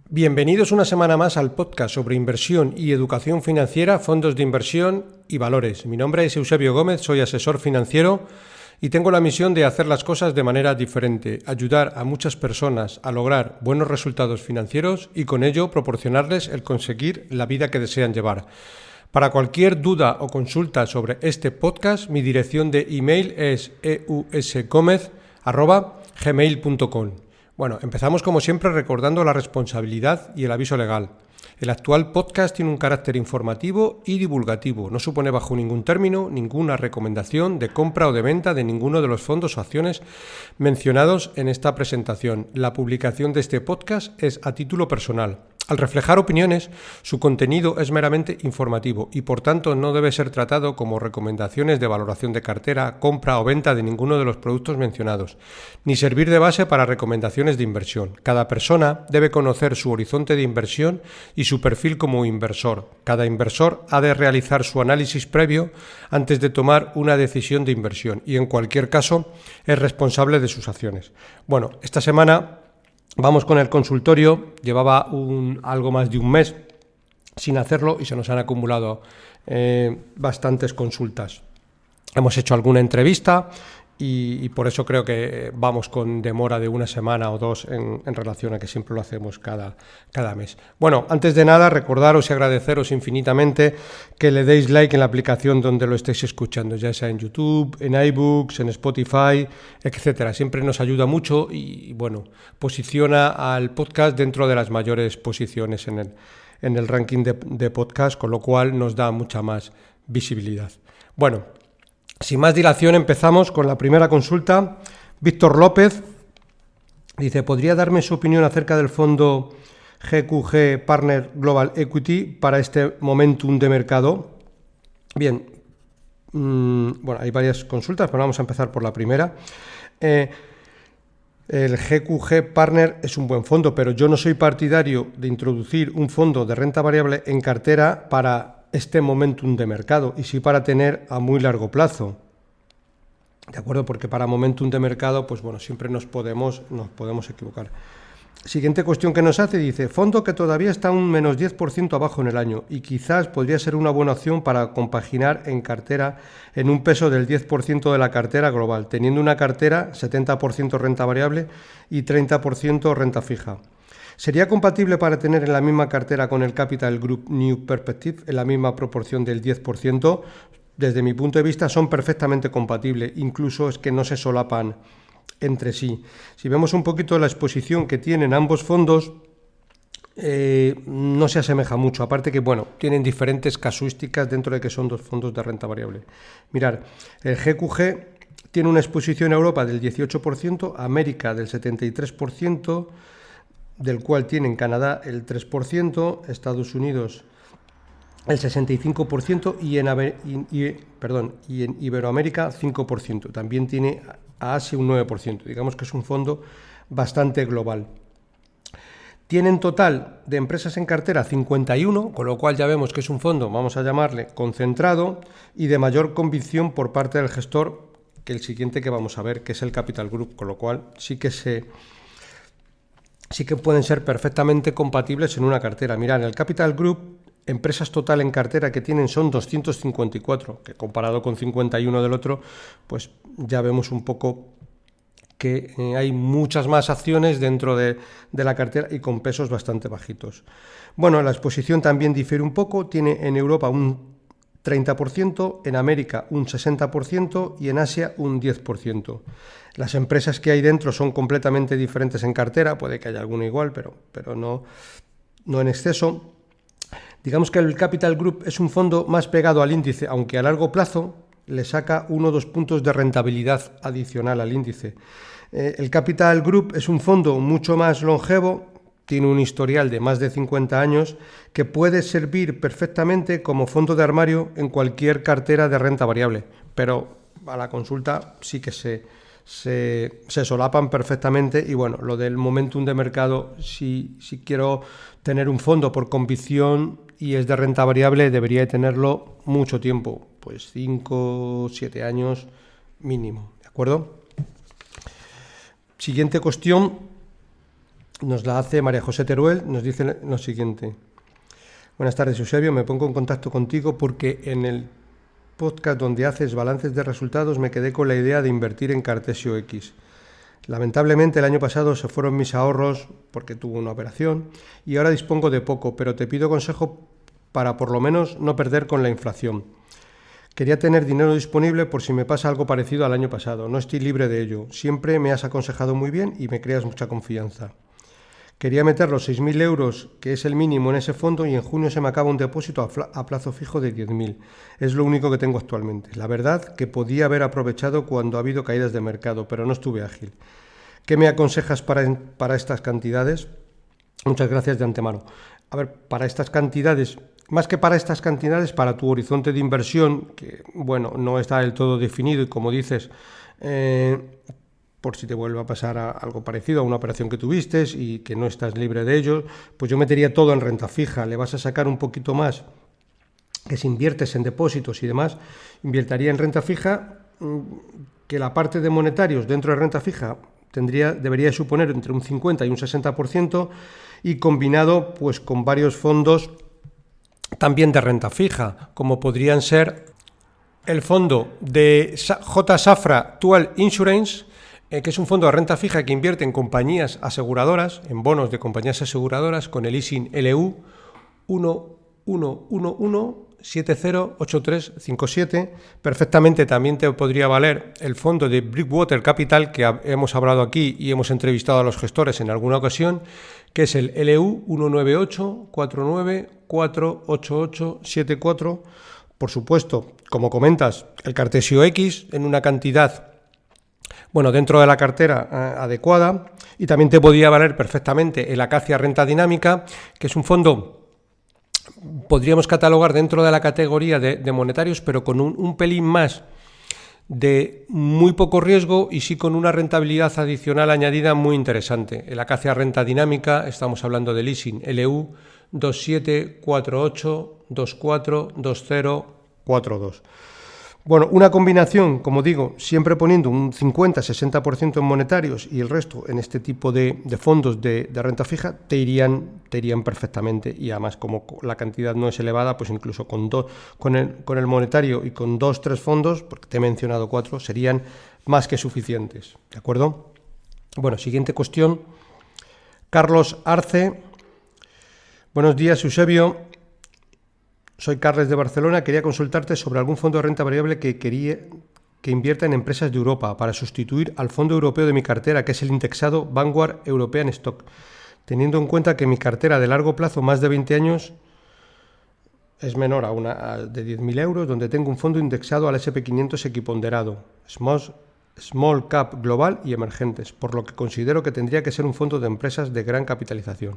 Bienvenidos una semana más al podcast sobre inversión y educación financiera, fondos de inversión y valores. Mi nombre es Eusebio Gómez, soy asesor financiero y tengo la misión de hacer las cosas de manera diferente, ayudar a muchas personas a lograr buenos resultados financieros y con ello proporcionarles el conseguir la vida que desean llevar. Para cualquier duda o consulta sobre este podcast, mi dirección de email es eusgomez@gmail.com. Bueno, empezamos como siempre recordando la responsabilidad y el aviso legal. El actual podcast tiene un carácter informativo y divulgativo. No supone bajo ningún término ninguna recomendación de compra o de venta de ninguno de los fondos o acciones mencionados en esta presentación. La publicación de este podcast es a título personal. Al reflejar opiniones, su contenido es meramente informativo y por tanto no debe ser tratado como recomendaciones de valoración de cartera, compra o venta de ninguno de los productos mencionados, ni servir de base para recomendaciones de inversión. Cada persona debe conocer su horizonte de inversión y su perfil como inversor. Cada inversor ha de realizar su análisis previo antes de tomar una decisión de inversión y en cualquier caso es responsable de sus acciones. Bueno, esta semana vamos con el consultorio, llevaba algo más de un mes sin hacerlo y se nos han acumulado bastantes consultas. Hemos hecho alguna entrevista y por eso creo que vamos con demora de una semana o dos en relación a que siempre lo hacemos cada mes. Bueno, antes de nada, recordaros y agradeceros infinitamente que le deis like en la aplicación donde lo estéis escuchando, ya sea en YouTube, en iBooks, en Spotify, etcétera. Siempre nos ayuda mucho y bueno, posiciona al podcast dentro de las mayores posiciones en el ranking de podcast, con lo cual nos da mucha más visibilidad. Bueno, sin más dilación empezamos con la primera consulta. Víctor López dice, ¿podría darme su opinión acerca del fondo GQG Partner Global Equity para este momentum de mercado? Bien, bueno, hay varias consultas, pero vamos a empezar por la primera. El GQG Partner es un buen fondo, pero yo no soy partidario de introducir un fondo de renta variable en cartera para este momentum de mercado y sí para tener a muy largo plazo. ¿De acuerdo? Porque para momentum de mercado, pues bueno, siempre nos podemos equivocar. Siguiente cuestión que nos hace, dice, fondo que todavía está un menos 10% abajo en el año y quizás podría ser una buena opción para compaginar en cartera en un peso del 10% de la cartera global, teniendo una cartera 70% renta variable y 30% renta fija. ¿Sería compatible para tener en la misma cartera con el Capital Group New Perspective en la misma proporción del 10%? Desde mi punto de vista son perfectamente compatibles, incluso es que no se solapan entre sí. Si vemos un poquito la exposición que tienen ambos fondos, no se asemeja mucho, aparte que bueno, tienen diferentes casuísticas dentro de que son dos fondos de renta variable. Mirad, el GQG tiene una exposición a Europa del 18%, América del 73%, del cual tienen Canadá el 3%, Estados Unidos el 65% y en Iberoamérica 5%. También tiene a Asia un 9%. Digamos que es un fondo bastante global. Tiene en total de empresas en cartera 51, con lo cual ya vemos que es un fondo, vamos a llamarle concentrado y de mayor convicción por parte del gestor que el siguiente que vamos a ver, que es el Capital Group, con lo cual sí que pueden ser perfectamente compatibles en una cartera. Mirad, en el Capital Group, empresas total en cartera que tienen son 254, que comparado con 51 del otro, pues ya vemos un poco que hay muchas más acciones dentro de la cartera y con pesos bastante bajitos. Bueno, la exposición también difiere un poco, tiene en Europa un 30%, en América un 60% y en Asia un 10%. Las empresas que hay dentro son completamente diferentes en cartera, puede que haya alguna igual, pero no en exceso. Digamos que el Capital Group es un fondo más pegado al índice, aunque a largo plazo le saca 1 o 2 puntos de rentabilidad adicional al índice. El Capital Group es un fondo mucho más longevo, tiene un historial de más de 50 años que puede servir perfectamente como fondo de armario en cualquier cartera de renta variable, pero a la consulta sí que se solapan perfectamente y bueno, lo del momentum de mercado, si quiero tener un fondo por convicción y es de renta variable, debería de tenerlo mucho tiempo, pues 5 o 7 años mínimo, ¿de acuerdo? Siguiente cuestión Nos la hace María José Teruel, nos dice lo siguiente. Buenas tardes, Eusebio, me pongo en contacto contigo porque en el podcast donde haces balances de resultados me quedé con la idea de invertir en Cartesio X. Lamentablemente el año pasado se fueron mis ahorros porque tuve una operación y ahora dispongo de poco, pero te pido consejo para por lo menos no perder con la inflación. Quería tener dinero disponible por si me pasa algo parecido al año pasado. No estoy libre de ello. Siempre me has aconsejado muy bien y me creas mucha confianza. Quería meter los 6.000 euros, que es el mínimo en ese fondo, y en junio se me acaba un depósito a plazo fijo de 10.000. Es lo único que tengo actualmente. La verdad que podía haber aprovechado cuando ha habido caídas de mercado, pero no estuve ágil. ¿Qué me aconsejas para estas cantidades? Muchas gracias de antemano. A ver, para estas cantidades, más que para estas cantidades, para tu horizonte de inversión, que bueno, no está del todo definido y como dices, por si te vuelve a pasar algo parecido a una operación que tuviste y que no estás libre de ello, pues yo metería todo en renta fija. Le vas a sacar un poquito más, que si inviertes en depósitos y demás, invertiría en renta fija, que la parte de monetarios dentro de renta fija debería suponer entre un 50 y un 60%, y combinado pues con varios fondos también de renta fija, como podrían ser el fondo de J. Safra Dual Insurance, que es un fondo de renta fija que invierte en compañías aseguradoras, en bonos de compañías aseguradoras, con el ISIN LU 1111708357. Perfectamente también te podría valer el fondo de Brickwater Capital, que hemos hablado aquí y hemos entrevistado a los gestores en alguna ocasión, que es el LU 19849488874. Por supuesto, como comentas, el Cartesio X en una cantidad, bueno, dentro de la cartera adecuada, y también te podría valer perfectamente el Acacia Renta Dinámica, que es un fondo, podríamos catalogar dentro de la categoría de monetarios, pero con un pelín más de muy poco riesgo y sí con una rentabilidad adicional añadida muy interesante. El Acacia Renta Dinámica, estamos hablando del ISIN LU 2748242042. Bueno, una combinación, como digo, siempre poniendo un 50-60% en monetarios y el resto en este tipo de fondos de renta fija, te irían perfectamente. Y además, como la cantidad no es elevada, pues incluso con el monetario y con 2-3 fondos, porque te he mencionado 4, serían más que suficientes. ¿De acuerdo? Bueno, siguiente cuestión. Carlos Arce. Buenos días, Eusebio. Soy Carles de Barcelona. Quería consultarte sobre algún fondo de renta variable que invierta en empresas de Europa para sustituir al fondo europeo de mi cartera, que es el indexado Vanguard European Stock, teniendo en cuenta que mi cartera de largo plazo, más de 20 años, es menor a una de 10.000 euros, donde tengo un fondo indexado al SP500 equiponderado, Small Cap Global y Emergentes, por lo que considero que tendría que ser un fondo de empresas de gran capitalización.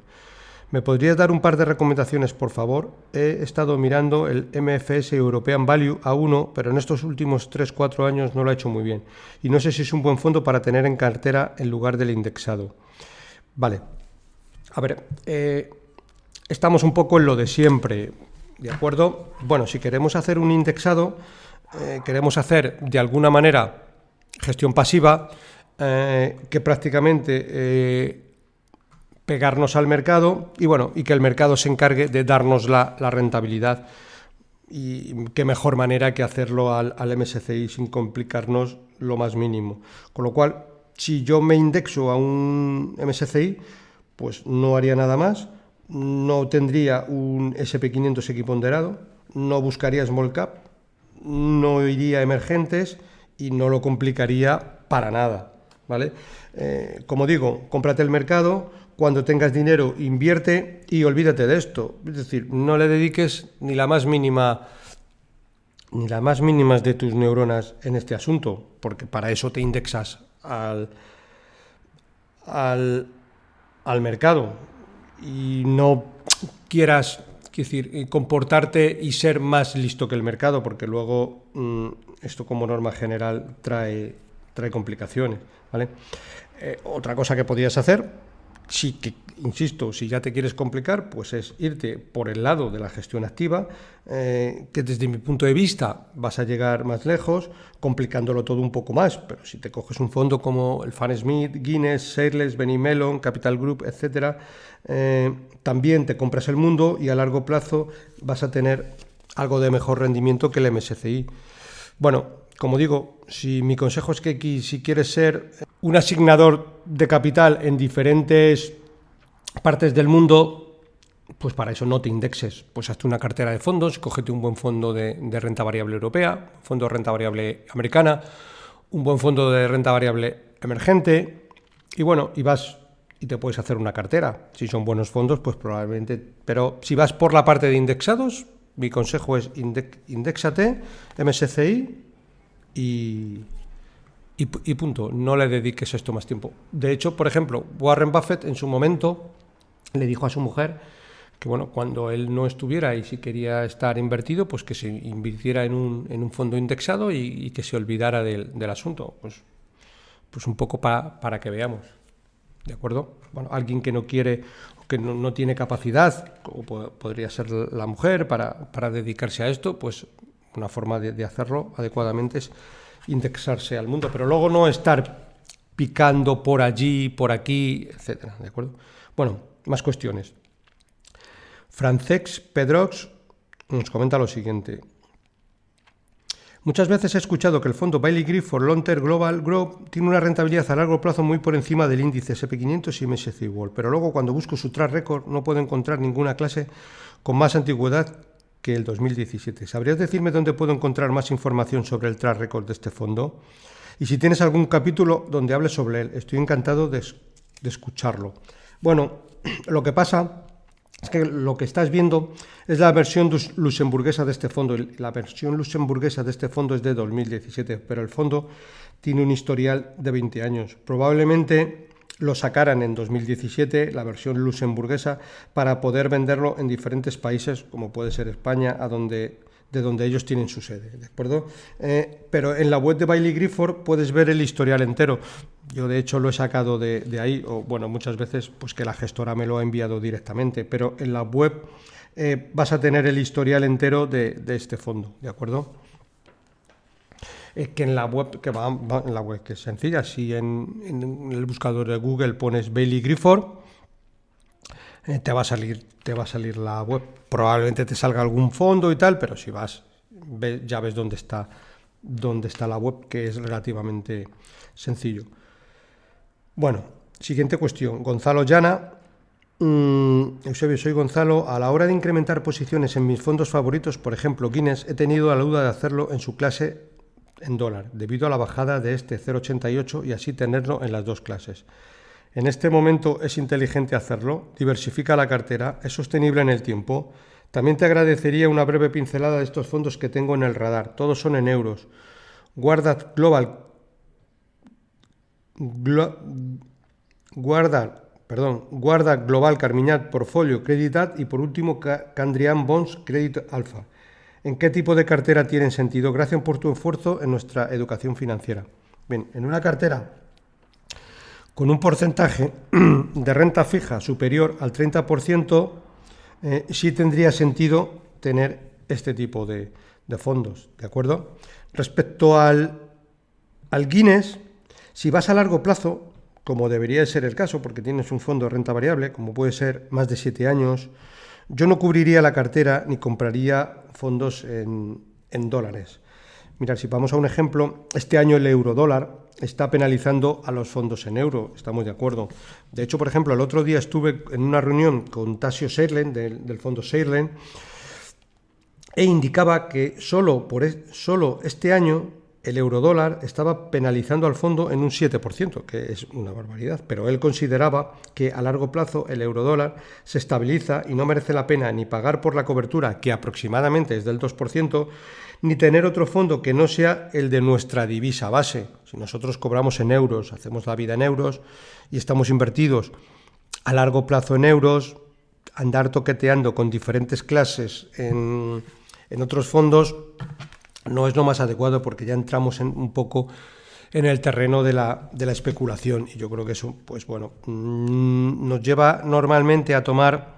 ¿Me podrías dar un par de recomendaciones, por favor? He estado mirando el MFS European Value A1, pero en estos últimos 3-4 años no lo ha hecho muy bien. Y no sé si es un buen fondo para tener en cartera en lugar del indexado. Vale. A ver, estamos un poco en lo de siempre, ¿de acuerdo? Bueno, si queremos hacer un indexado, queremos hacer de alguna manera gestión pasiva, que prácticamente pegarnos al mercado y que el mercado se encargue de darnos la rentabilidad. Y qué mejor manera que hacerlo al MSCI sin complicarnos lo más mínimo. Con lo cual, si yo me indexo a un MSCI, pues no haría nada más, no tendría un SP500 equiponderado, no buscaría small cap, no iría a emergentes y no lo complicaría para nada, ¿vale? Como digo, cómprate el mercado. Cuando tengas dinero, invierte y olvídate de esto. Es decir, no le dediques ni las más mínimas de tus neuronas en este asunto, porque para eso te indexas al mercado. Y no quieras, comportarte y ser más listo que el mercado, porque luego esto como norma general trae complicaciones, ¿vale? Otra cosa que podrías hacer, Sí que, insisto, si ya te quieres complicar, pues es irte por el lado de la gestión activa, que desde mi punto de vista vas a llegar más lejos, complicándolo todo un poco más. Pero si te coges un fondo como el Fan Smith, Guinness, Searles, Benimellon, Capital Group, etcétera, también te compras el mundo y a largo plazo vas a tener algo de mejor rendimiento que el MSCI. Bueno, como digo, si mi consejo es que si quieres ser un asignador de capital en diferentes partes del mundo, pues para eso no te indexes. Pues hazte una cartera de fondos, cógete un buen fondo de renta variable europea, un fondo de renta variable americana, un buen fondo de renta variable emergente, y bueno, y vas y te puedes hacer una cartera. Si son buenos fondos, pues probablemente. Pero si vas por la parte de indexados, mi consejo es indéxate, MSCI y punto. No le dediques esto más tiempo. De hecho, por ejemplo, Warren Buffett en su momento le dijo a su mujer que bueno, cuando él no estuviera y si quería estar invertido, pues que se invirtiera en un fondo indexado y que se olvidara del asunto. Pues un poco para que veamos. ¿De acuerdo? Bueno, alguien que no quiere o que no tiene capacidad, como podría ser la mujer, para dedicarse a esto, pues una forma de hacerlo adecuadamente es indexarse al mundo, pero luego no estar picando por allí, por aquí, etcétera. ¿De acuerdo? Bueno, más cuestiones. Francesc Pedrox nos comenta lo siguiente. Muchas veces he escuchado que el fondo Baillie Gifford Long Term Global Growth tiene una rentabilidad a largo plazo muy por encima del índice SP500 y MSCI World, pero luego cuando busco su track record no puedo encontrar ninguna clase con más antigüedad que el 2017. ¿Sabrías decirme dónde puedo encontrar más información sobre el track record de este fondo? Y si tienes algún capítulo donde hables sobre él, estoy encantado de escucharlo. Bueno, lo que pasa es que lo que estás viendo es la versión luxemburguesa de este fondo. La versión luxemburguesa de este fondo es de 2017, pero el fondo tiene un historial de 20 años. Probablemente lo sacaran en 2017, la versión luxemburguesa, para poder venderlo en diferentes países, como puede ser España, de donde ellos tienen su sede, ¿de acuerdo? Pero en la web de Baillie Gifford puedes ver el historial entero. Yo, de hecho, lo he sacado de ahí, o bueno, muchas veces pues que la gestora me lo ha enviado directamente, pero en la web vas a tener el historial entero de este fondo, ¿de acuerdo? Que en la web, en la web, que es sencilla, si en el buscador de Google pones Baillie Gifford, te va a salir la web. Probablemente te salga algún fondo y tal, pero si vas, ya ves dónde está la web, que es relativamente sencillo. Bueno, siguiente cuestión. Gonzalo Llana. Eusebio, soy Gonzalo. A la hora de incrementar posiciones en mis fondos favoritos, por ejemplo Guinness, he tenido la duda de hacerlo en su clase en dólar, debido a la bajada de este 0,88 y así tenerlo en las dos clases. En este momento es inteligente hacerlo, diversifica la cartera, es sostenible en el tiempo. También te agradecería una breve pincelada de estos fondos que tengo en el radar. Todos son en euros. Guarda Global Carmignac Portfolio Creditat y por último Candrian Bonds Credit Alpha. ¿En qué tipo de cartera tienen sentido? Gracias por tu esfuerzo en nuestra educación financiera. Bien, en una cartera con un porcentaje de renta fija superior al 30%, sí tendría sentido tener este tipo de fondos, ¿de acuerdo? Respecto al Guinness, si vas a largo plazo, como debería ser el caso, porque tienes un fondo de renta variable, como puede ser más de 7 años, yo no cubriría la cartera ni compraría fondos en dólares. Mirad, si vamos a un ejemplo, este año el euro-dólar está penalizando a los fondos en euro, estamos de acuerdo. De hecho, por ejemplo, el otro día estuve en una reunión con Tasio Seirlen, del fondo Seirlen, e indicaba que solo este año el eurodólar estaba penalizando al fondo en un 7%, que es una barbaridad, pero él consideraba que a largo plazo el eurodólar se estabiliza y no merece la pena ni pagar por la cobertura, que aproximadamente es del 2%, ni tener otro fondo que no sea el de nuestra divisa base. Si nosotros cobramos en euros, hacemos la vida en euros y estamos invertidos a largo plazo en euros, andar toqueteando con diferentes clases en otros fondos no es lo más adecuado, porque ya entramos un poco en el terreno de la especulación. Y yo creo que eso, pues bueno, nos lleva normalmente a tomar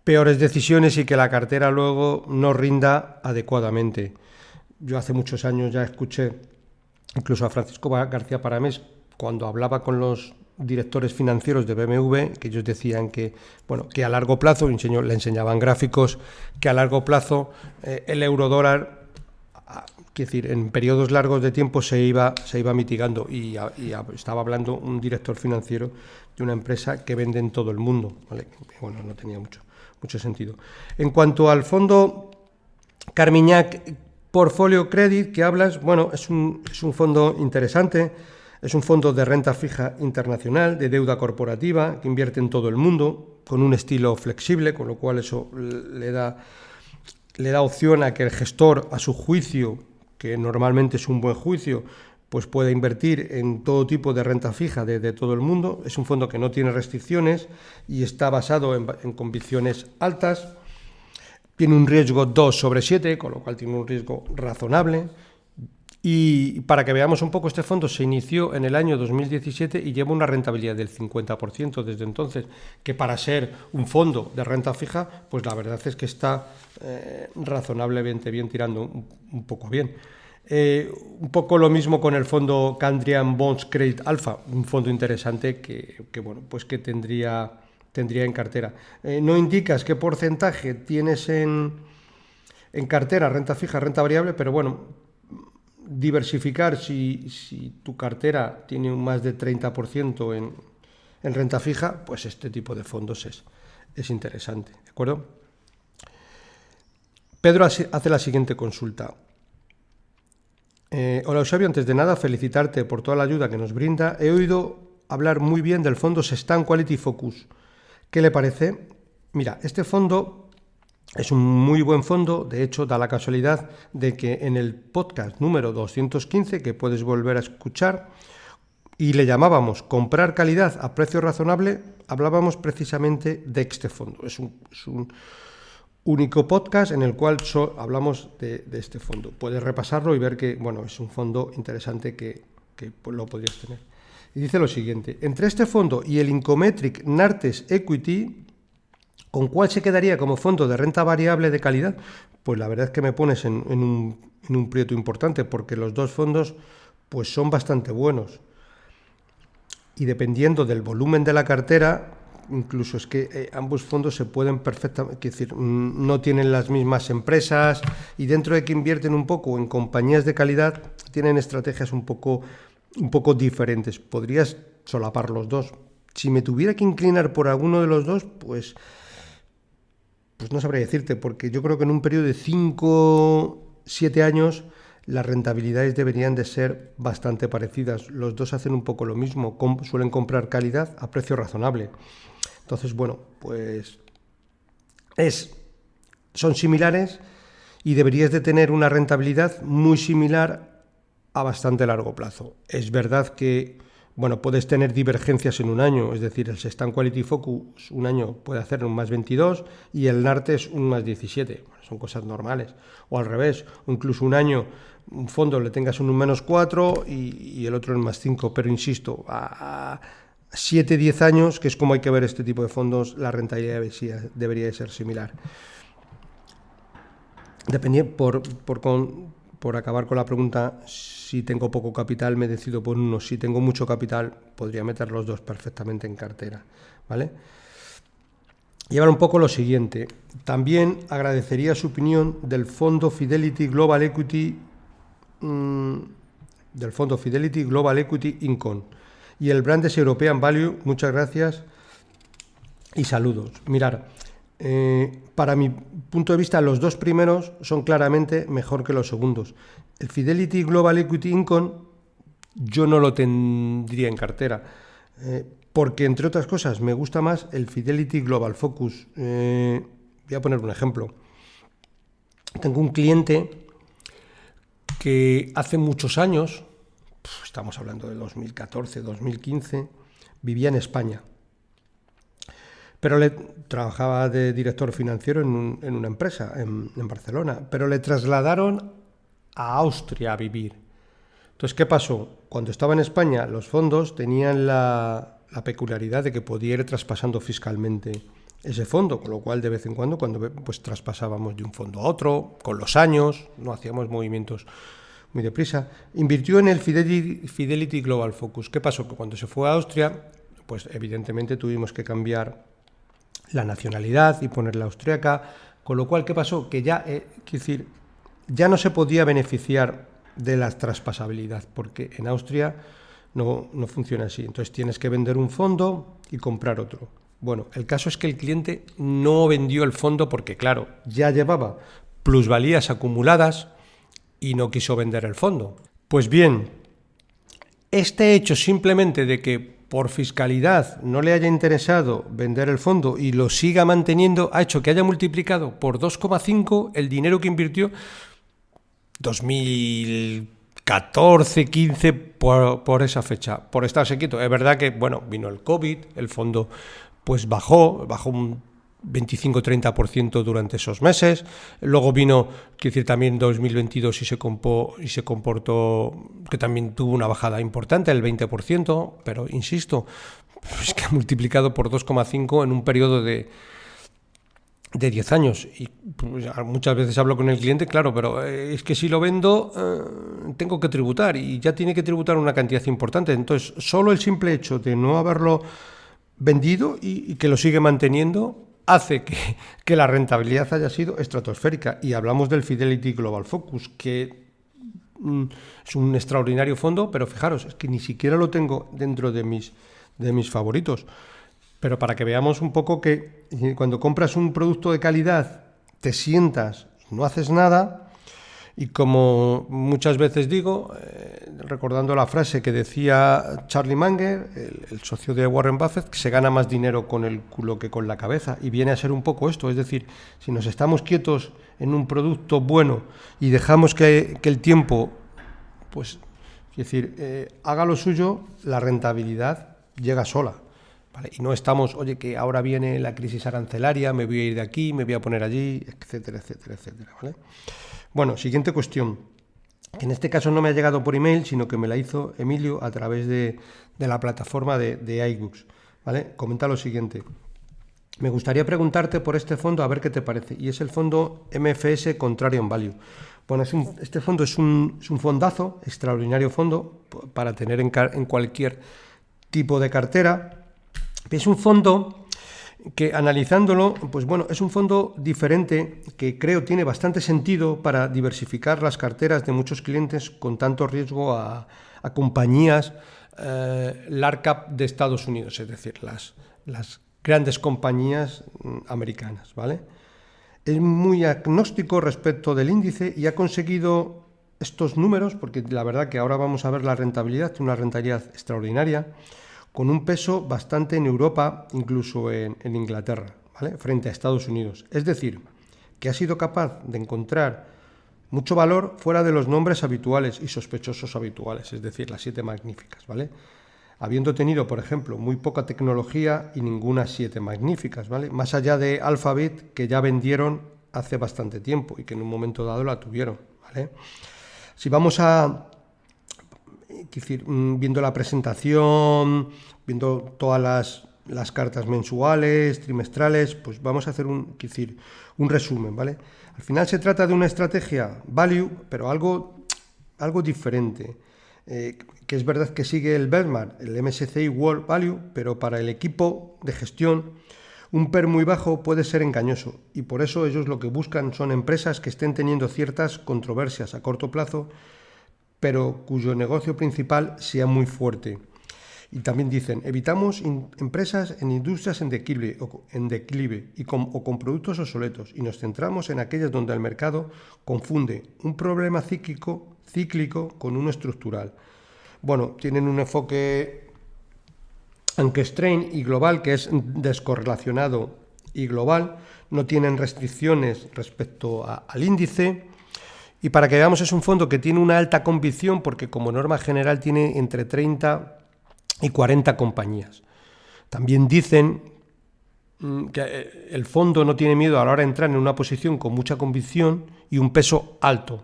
peores decisiones y que la cartera luego no rinda adecuadamente. Yo hace muchos años ya escuché incluso a Francisco García Paramés cuando hablaba con los directores financieros de BMW, que ellos decían que, bueno, que a largo plazo, le enseñaban gráficos, que a largo plazo el euro-dólar, es decir, en periodos largos de tiempo se iba mitigando. Y estaba hablando un director financiero de una empresa que vende en todo el mundo, ¿vale? Bueno, no tenía mucho sentido. En cuanto al fondo Carmignac Portfolio Credit que hablas, bueno, es un fondo interesante. Es un fondo de renta fija internacional, de deuda corporativa, que invierte en todo el mundo, con un estilo flexible, con lo cual eso le da opción a que el gestor, a su juicio, que normalmente es un buen juicio, pues pueda invertir en todo tipo de renta fija de todo el mundo. Es un fondo que no tiene restricciones y está basado en convicciones altas. Tiene un riesgo 2/7, con lo cual tiene un riesgo razonable. Y para que veamos un poco, este fondo se inició en el año 2017 y lleva una rentabilidad del 50% desde entonces, que para ser un fondo de renta fija, pues la verdad es que está razonablemente bien, tirando un poco bien. Un poco lo mismo con el fondo Candrian Bonds Credit Alpha, un fondo interesante que bueno, pues que tendría en cartera. No indicas qué porcentaje tienes en cartera, renta fija, renta variable, pero bueno, diversificar, si tu cartera tiene un más de 30% en renta fija, pues este tipo de fondos es interesante, ¿de acuerdo? Pedro hace la siguiente consulta. Hola Eusebio, antes de nada felicitarte por toda la ayuda que nos brinda. He oído hablar muy bien del fondo Sestan Quality Focus. ¿Qué le parece? Mira, este fondo es un muy buen fondo. De hecho, da la casualidad de que en el podcast número 215, que puedes volver a escuchar, y le llamábamos comprar calidad a precio razonable, hablábamos precisamente de este fondo. Es un único podcast en el cual hablamos de este fondo. Puedes repasarlo y ver que, bueno, es un fondo interesante que lo podrías tener. Y dice lo siguiente: entre este fondo y el Incometric Nartes Equity, ¿con cuál se quedaría como fondo de renta variable de calidad? Pues la verdad es que me pones en un prieto importante, porque los dos fondos pues son bastante buenos. Y dependiendo del volumen de la cartera, incluso es que ambos fondos se pueden perfectamente, es decir, no tienen las mismas empresas, y dentro de que invierten un poco en compañías de calidad, tienen estrategias un poco diferentes. Podrías solapar los dos. Si me tuviera que inclinar por alguno de los dos, pues no sabría decirte, porque yo creo que en un periodo de 5-7 años las rentabilidades deberían de ser bastante parecidas. Los dos hacen un poco lo mismo, suelen comprar calidad a precio razonable. Entonces, bueno, pues son similares y deberías de tener una rentabilidad muy similar a bastante largo plazo. Es verdad que, bueno, puedes tener divergencias en un año, es decir, el Sestan Quality Focus un año puede hacer un más 22 y el Nartes un más 17. Bueno, son cosas normales. O al revés, o incluso un año, un fondo le tengas un menos 4 y el otro en más 5. Pero insisto, a 7-10 años, que es como hay que ver este tipo de fondos, la rentabilidad debería de ser similar. Por acabar con la pregunta, si tengo poco capital me decido por uno. Si tengo mucho capital, podría meter los dos perfectamente en cartera, ¿vale? Y ahora un poco lo siguiente. También agradecería su opinión del fondo Fidelity Global Equity Income y el Brandes European Value. Muchas gracias y saludos. Mirar, para mi punto de vista, los dos primeros son claramente mejor que los segundos. El Fidelity Global Equity Income yo no lo tendría en cartera, porque entre otras cosas me gusta más el Fidelity Global Focus. Voy a poner un ejemplo. Tengo un cliente que hace muchos años, estamos hablando de 2014, 2015, vivía en España. Pero trabajaba de director financiero en una empresa en Barcelona, pero le trasladaron a Austria a vivir. Entonces, ¿qué pasó? Cuando estaba en España, los fondos tenían la peculiaridad de que podía ir traspasando fiscalmente ese fondo, con lo cual de vez en cuando pues traspasábamos de un fondo a otro, con los años, no hacíamos movimientos muy deprisa. Invirtió en el Fidelity Global Focus. ¿Qué pasó? Que cuando se fue a Austria, pues evidentemente tuvimos que cambiar la nacionalidad y ponerla austríaca, con lo cual, ¿qué pasó? Que ya, ya no se podía beneficiar de la traspasabilidad, porque en Austria no funciona así. Entonces tienes que vender un fondo y comprar otro. Bueno, el caso es que el cliente no vendió el fondo porque, claro, ya llevaba plusvalías acumuladas y no quiso vender el fondo. Pues bien, este hecho simplemente de que por fiscalidad no le haya interesado vender el fondo y lo siga manteniendo, ha hecho que haya multiplicado por 2,5 el dinero que invirtió 2014, 15 por esa fecha, por estarse quieto. Es verdad que, bueno, vino el COVID, el fondo pues bajó un 25-30% durante esos meses. Luego vino, quiero decir, también 2022 y se comportó, que también tuvo una bajada importante, el 20%, pero insisto, es que ha multiplicado por 2,5 en un periodo de 10 años. Y pues, muchas veces hablo con el cliente, claro, pero es que si lo vendo tengo que tributar y ya tiene que tributar una cantidad importante. Entonces, solo el simple hecho de no haberlo vendido y que lo sigue manteniendo hace que la rentabilidad haya sido estratosférica. Y hablamos del Fidelity Global Focus, que es un extraordinario fondo, pero fijaros, es que ni siquiera lo tengo dentro de mis favoritos. Pero para que veamos un poco que cuando compras un producto de calidad, te sientas y no haces nada. Y como muchas veces digo, recordando la frase que decía Charlie Munger, el socio de Warren Buffett, que se gana más dinero con el culo que con la cabeza. Y viene a ser un poco esto, es decir, si nos estamos quietos en un producto bueno y dejamos que el tiempo, pues, haga lo suyo, la rentabilidad llega sola. ¿Vale? Y no estamos, oye, que ahora viene la crisis arancelaria, me voy a ir de aquí, me voy a poner allí, etcétera, etcétera, etcétera. ¿Vale? Bueno, siguiente cuestión, que en este caso no me ha llegado por email, sino que me la hizo Emilio a través de la plataforma de iBooks. ¿Vale? Comenta lo siguiente. Me gustaría preguntarte por este fondo a ver qué te parece. Y es el fondo MFS Contrarian Value. Bueno, este fondo es un fondazo, extraordinario fondo, para tener en cualquier tipo de cartera. Es un fondo que, analizándolo, pues bueno, es un fondo diferente que creo tiene bastante sentido para diversificar las carteras de muchos clientes con tanto riesgo a compañías large cap de Estados Unidos, es decir, las grandes compañías americanas, ¿vale? Es muy agnóstico respecto del índice y ha conseguido estos números, porque la verdad que ahora vamos a ver la rentabilidad, una rentabilidad extraordinaria, con un peso bastante en Europa, incluso en Inglaterra, ¿vale? Frente a Estados Unidos. Es decir, que ha sido capaz de encontrar mucho valor fuera de los nombres habituales y sospechosos habituales, es decir, las 7 magníficas, ¿vale? Habiendo tenido, por ejemplo, muy poca tecnología y ninguna 7 magníficas, ¿vale? Más allá de Alphabet, que ya vendieron hace bastante tiempo y que en un momento dado la tuvieron, ¿vale? Si vamos viendo la presentación, viendo todas las cartas mensuales, trimestrales, pues vamos a hacer un resumen, ¿vale? Al final se trata de una estrategia value, pero algo diferente, que es verdad que sigue el benchmark, el MSCI World Value, pero para el equipo de gestión un PER muy bajo puede ser engañoso y por eso ellos lo que buscan son empresas que estén teniendo ciertas controversias a corto plazo, pero cuyo negocio principal sea muy fuerte. Y también dicen, evitamos empresas en industrias en declive o con productos obsoletos y nos centramos en aquellas donde el mercado confunde un problema cíclico con uno estructural. Bueno, tienen un enfoque unconstrained y global, que es descorrelacionado y global, no tienen restricciones respecto al índice. Y para que veamos, es un fondo que tiene una alta convicción porque como norma general tiene entre 30 y 40 compañías. También dicen que el fondo no tiene miedo a la hora de entrar en una posición con mucha convicción y un peso alto.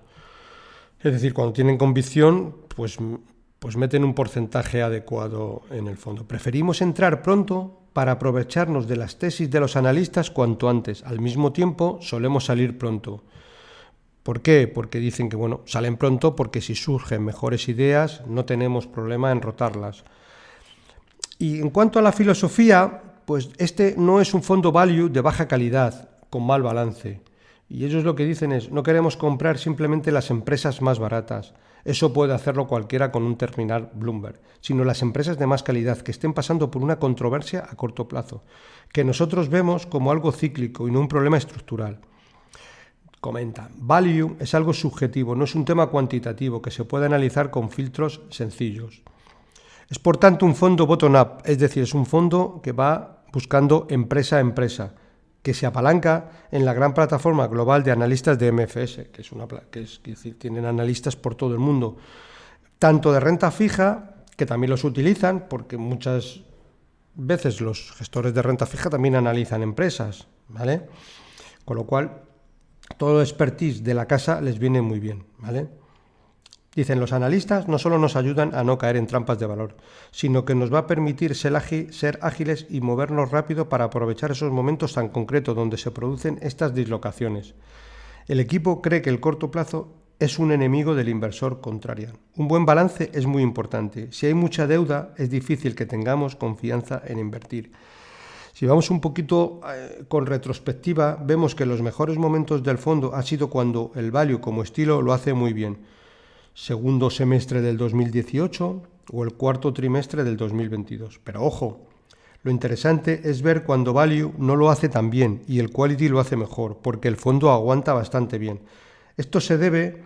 Es decir, cuando tienen convicción, pues meten un porcentaje adecuado en el fondo. Preferimos entrar pronto para aprovecharnos de las tesis de los analistas cuanto antes. Al mismo tiempo, solemos salir pronto. ¿Por qué? Porque dicen que, salen pronto porque si surgen mejores ideas no tenemos problema en rotarlas. Y en cuanto a la filosofía, pues este no es un fondo value de baja calidad, con mal balance. Y ellos lo que dicen es, no queremos comprar simplemente las empresas más baratas. Eso puede hacerlo cualquiera con un terminal Bloomberg, sino las empresas de más calidad que estén pasando por una controversia a corto plazo, que nosotros vemos como algo cíclico y no un problema estructural. Comenta, value es algo subjetivo, no es un tema cuantitativo que se puede analizar con filtros sencillos. Es por tanto un fondo bottom-up, es decir, es un fondo que va buscando empresa a empresa, que se apalanca en la gran plataforma global de analistas de MFS, que es decir, tienen analistas por todo el mundo, tanto de renta fija, que también los utilizan, porque muchas veces los gestores de renta fija también analizan empresas, ¿vale? Con lo cual, todo el expertise de la casa les viene muy bien, ¿vale? Dicen, los analistas no solo nos ayudan a no caer en trampas de valor, sino que nos va a permitir ser ágiles y movernos rápido para aprovechar esos momentos tan concretos donde se producen estas dislocaciones. El equipo cree que el corto plazo es un enemigo del inversor contrarian. Un buen balance es muy importante. Si hay mucha deuda, es difícil que tengamos confianza en invertir. Si vamos un poquito con retrospectiva, vemos que los mejores momentos del fondo ha sido cuando el value como estilo lo hace muy bien. Segundo semestre del 2018 o el cuarto trimestre del 2022. Pero ojo, lo interesante es ver cuando value no lo hace tan bien y el quality lo hace mejor, porque el fondo aguanta bastante bien. Esto se debe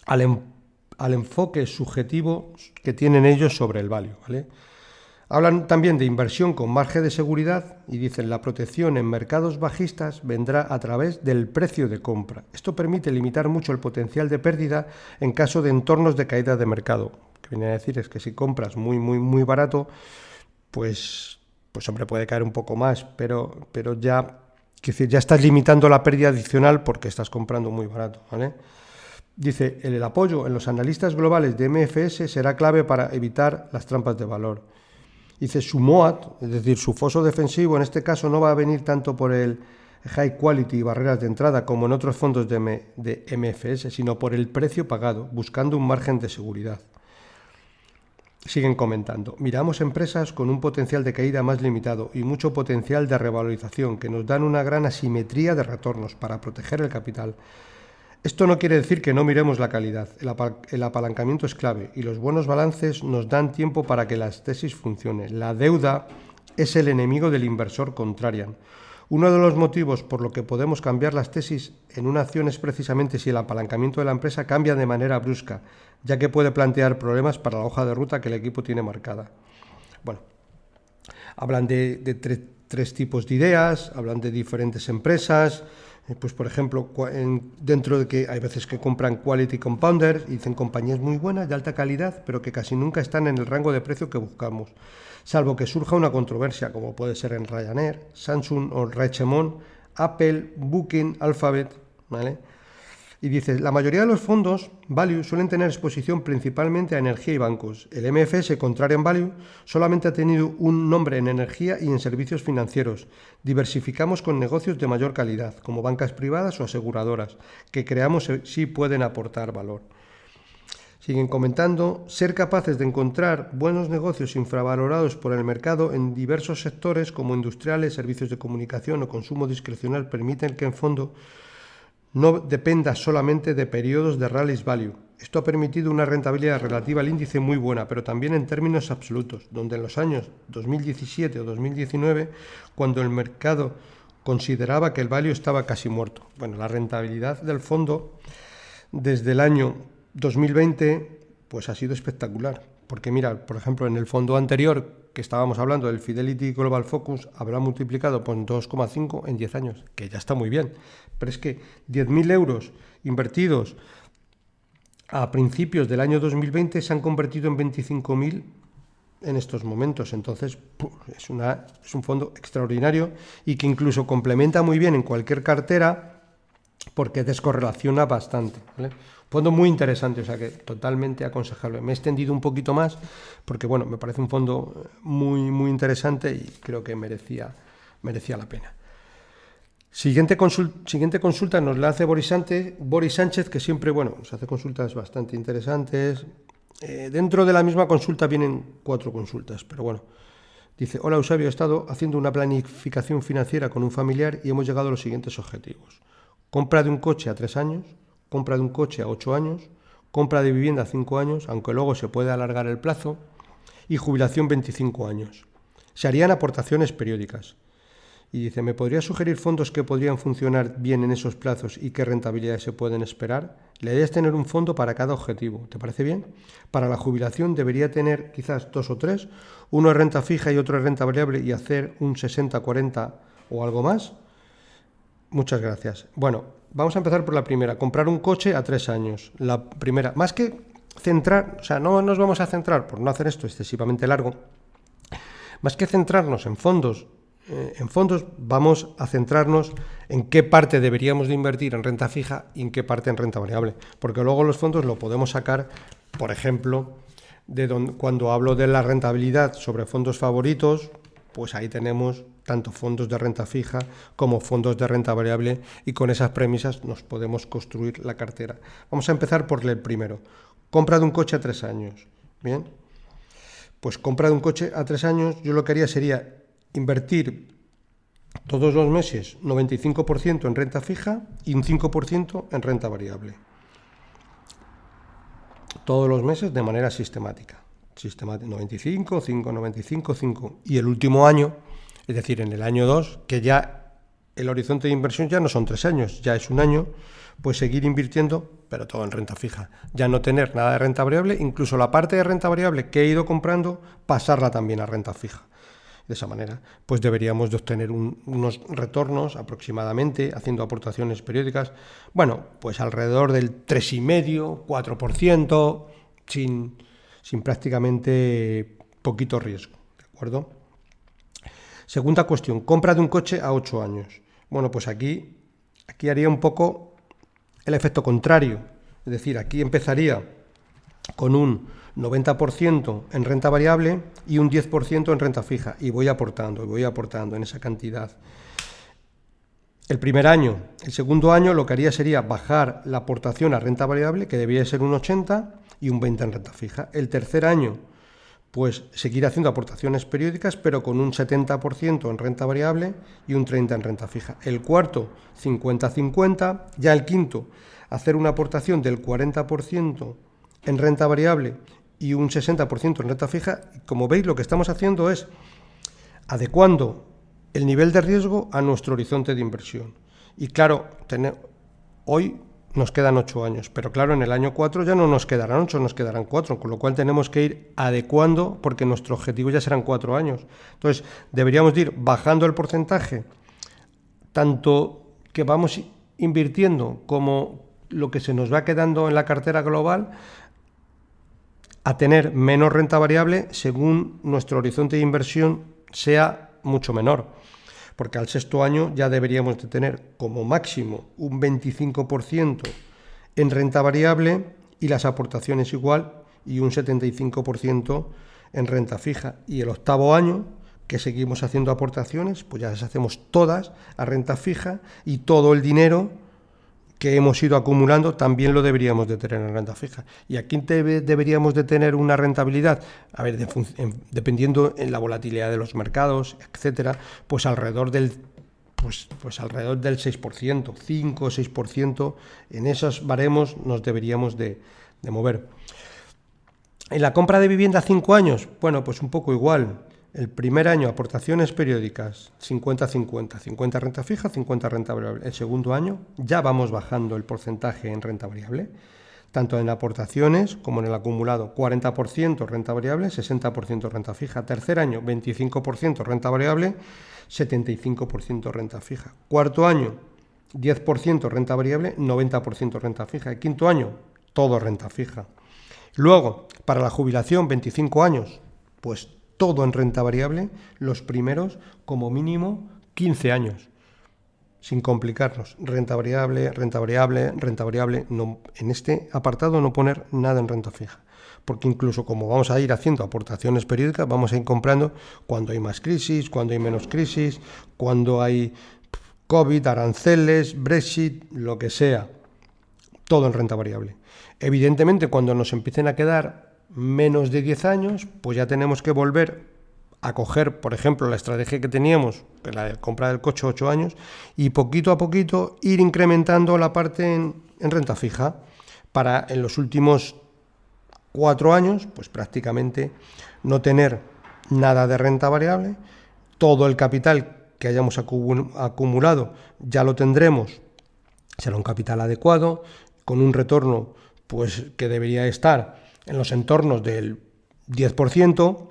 al enfoque subjetivo que tienen ellos sobre el value, ¿vale? Hablan también de inversión con margen de seguridad y dicen la protección en mercados bajistas vendrá a través del precio de compra. Esto permite limitar mucho el potencial de pérdida en caso de entornos de caída de mercado. Lo que viene a decir es que si compras muy barato, pues hombre, puede caer un poco más, pero ya estás limitando la pérdida adicional porque estás comprando muy barato, ¿vale? Dice, el apoyo en los analistas globales de MFS será clave para evitar las trampas de valor. Dice, su MOAT, es decir, su foso defensivo, en este caso no va a venir tanto por el high quality y barreras de entrada como en otros fondos de MFS, sino por el precio pagado, buscando un margen de seguridad. Siguen comentando, miramos empresas con un potencial de caída más limitado y mucho potencial de revalorización que nos dan una gran asimetría de retornos para proteger el capital. Esto no quiere decir que no miremos la calidad, el apalancamiento es clave y los buenos balances nos dan tiempo para que las tesis funcionen. La deuda es el enemigo del inversor contrarian. Uno de los motivos por lo que podemos cambiar las tesis en una acción es precisamente si el apalancamiento de la empresa cambia de manera brusca, ya que puede plantear problemas para la hoja de ruta que el equipo tiene marcada. Bueno, hablan de tres tipos de ideas, hablan de diferentes empresas. Pues por ejemplo, dentro de que hay veces que compran quality compounders y dicen compañías muy buenas, de alta calidad, pero que casi nunca están en el rango de precio que buscamos, salvo que surja una controversia, como puede ser en Ryanair, Samsung o Richemont, Apple, Booking, Alphabet, ¿vale? Y dice, la mayoría de los fondos value suelen tener exposición principalmente a energía y bancos. El MFS Contrarian Value solamente ha tenido un nombre en energía y en servicios financieros. Diversificamos con negocios de mayor calidad, como bancas privadas o aseguradoras, que creamos sí pueden aportar valor. Siguen comentando, ser capaces de encontrar buenos negocios infravalorados por el mercado en diversos sectores como industriales, servicios de comunicación o consumo discrecional permiten que en fondo no dependa solamente de periodos de rallies value. Esto ha permitido una rentabilidad relativa al índice muy buena, pero también en términos absolutos, donde en los años 2017 o 2019, cuando el mercado consideraba que el value estaba casi muerto. Bueno, la rentabilidad del fondo desde el año 2020 pues ha sido espectacular, porque mira, por ejemplo, en el fondo anterior que estábamos hablando del Fidelity Global Focus, habrá multiplicado por 2,5 en 10 años, que ya está muy bien. Pero es que 10.000 euros invertidos a principios del año 2020 se han convertido en 25.000 en estos momentos. Entonces, es un fondo extraordinario y que incluso complementa muy bien en cualquier cartera porque descorrelaciona bastante, ¿vale? Fondo muy interesante, o sea que totalmente aconsejable. Me he extendido un poquito más porque, bueno, me parece un fondo muy, muy interesante y creo que merecía la pena. Siguiente consulta nos la hace Boris Sánchez, que siempre, bueno, nos hace consultas bastante interesantes. Dentro de la misma consulta vienen 4 consultas, pero bueno. Dice: hola Eusebio, he estado haciendo una planificación financiera con un familiar y hemos llegado a los siguientes objetivos. Compra de un coche a 3 años, compra de un coche a 8 años, compra de vivienda a 5 años, aunque luego se puede alargar el plazo, y jubilación 25 años. Se harían aportaciones periódicas. Y dice: ¿me podría sugerir fondos que podrían funcionar bien en esos plazos y qué rentabilidades se pueden esperar? La idea es tener un fondo para cada objetivo. ¿Te parece bien? Para la jubilación debería tener quizás 2 o 3, uno es renta fija y otro es renta variable, y hacer un 60-40 o algo más. Muchas gracias. Bueno, vamos a empezar por la primera. Comprar un coche a 3 años. La primera, más que centrar, o sea, no nos vamos a centrar, por no hacer esto excesivamente largo, más que centrarnos en fondos, vamos a centrarnos en qué parte deberíamos de invertir en renta fija y en qué parte en renta variable. Porque luego los fondos lo podemos sacar, por ejemplo, cuando hablo de la rentabilidad sobre fondos favoritos, pues ahí tenemos tanto fondos de renta fija como fondos de renta variable, y con esas premisas nos podemos construir la cartera. Vamos a empezar por el primero. Compra de un coche a 3 años. Bien, pues compra de un coche a 3 años, yo lo que haría sería invertir todos los meses 95% en renta fija y un 5% en renta variable. Todos los meses de manera sistemática. 95, 5, 95, 5. Y el último año, es decir, en el año 2, que ya el horizonte de inversión ya no son 3 años, ya es un año, pues seguir invirtiendo, pero todo en renta fija. Ya no tener nada de renta variable, incluso la parte de renta variable que he ido comprando, pasarla también a renta fija. De esa manera, pues deberíamos de obtener unos retornos aproximadamente, haciendo aportaciones periódicas, bueno, pues alrededor del 3,5, 4%, sin prácticamente poquito riesgo, ¿de acuerdo? Segunda cuestión, compra de un coche a 8 años. Bueno, pues aquí haría un poco el efecto contrario, es decir, aquí empezaría con un 90% en renta variable y un 10% en renta fija, y voy aportando en esa cantidad. El primer año, el segundo año, lo que haría sería bajar la aportación a renta variable, que debía ser un 80, y un 20 en renta fija. El tercer año, pues seguir haciendo aportaciones periódicas, pero con un 70% en renta variable y un 30% en renta fija. El cuarto, 50-50. Ya el quinto, hacer una aportación del 40% en renta variable y un 60% en renta fija. Como veis, lo que estamos haciendo es adecuando el nivel de riesgo a nuestro horizonte de inversión. Y claro, hoy nos quedan 8 años, pero claro, en el año 4 ya no nos quedarán 8, nos quedarán 4, con lo cual tenemos que ir adecuando, porque nuestro objetivo ya serán 4 años. Entonces, deberíamos ir bajando el porcentaje, tanto que vamos invirtiendo como lo que se nos va quedando en la cartera global, a tener menos renta variable según nuestro horizonte de inversión sea mucho menor. Porque al sexto año ya deberíamos de tener como máximo un 25% en renta variable y las aportaciones igual, y un 75% en renta fija. Y el octavo año, que seguimos haciendo aportaciones, pues ya las hacemos todas a renta fija, y todo el dinero que hemos ido acumulando también lo deberíamos de tener en renta fija. ¿Y aquí deberíamos de tener una rentabilidad? A ver, dependiendo en la volatilidad de los mercados, etcétera, pues alrededor del 6%, 5 o 6%, en esos baremos nos deberíamos de mover. En la compra de vivienda a 5 años, bueno, pues un poco igual. El primer año, aportaciones periódicas, 50-50, 50 renta fija, 50 renta variable. El segundo año ya vamos bajando el porcentaje en renta variable, tanto en aportaciones como en el acumulado. 40% renta variable, 60% renta fija. Tercer año, 25% renta variable, 75% renta fija. Cuarto año, 10% renta variable, 90% renta fija. El quinto año, todo renta fija. Luego, para la jubilación, 25 años, pues todo en renta variable, los primeros como mínimo 15 años. sin complicarnos. Renta variable, renta variable, renta variable. No, en este apartado no poner nada en renta fija. Porque incluso como vamos a ir haciendo aportaciones periódicas, vamos a ir comprando cuando hay más crisis, cuando hay menos crisis, cuando hay COVID, aranceles, Brexit, lo que sea. Todo en renta variable. Evidentemente, cuando nos empiecen a quedar menos de 10 años, pues ya tenemos que volver a coger, por ejemplo, la estrategia que teníamos, la de compra del coche 8 años, y poquito a poquito ir incrementando la parte en renta fija para en los últimos 4 años, pues prácticamente no tener nada de renta variable, todo el capital que hayamos acumulado ya lo tendremos, será un capital adecuado, con un retorno pues que debería estar en los entornos del 10%,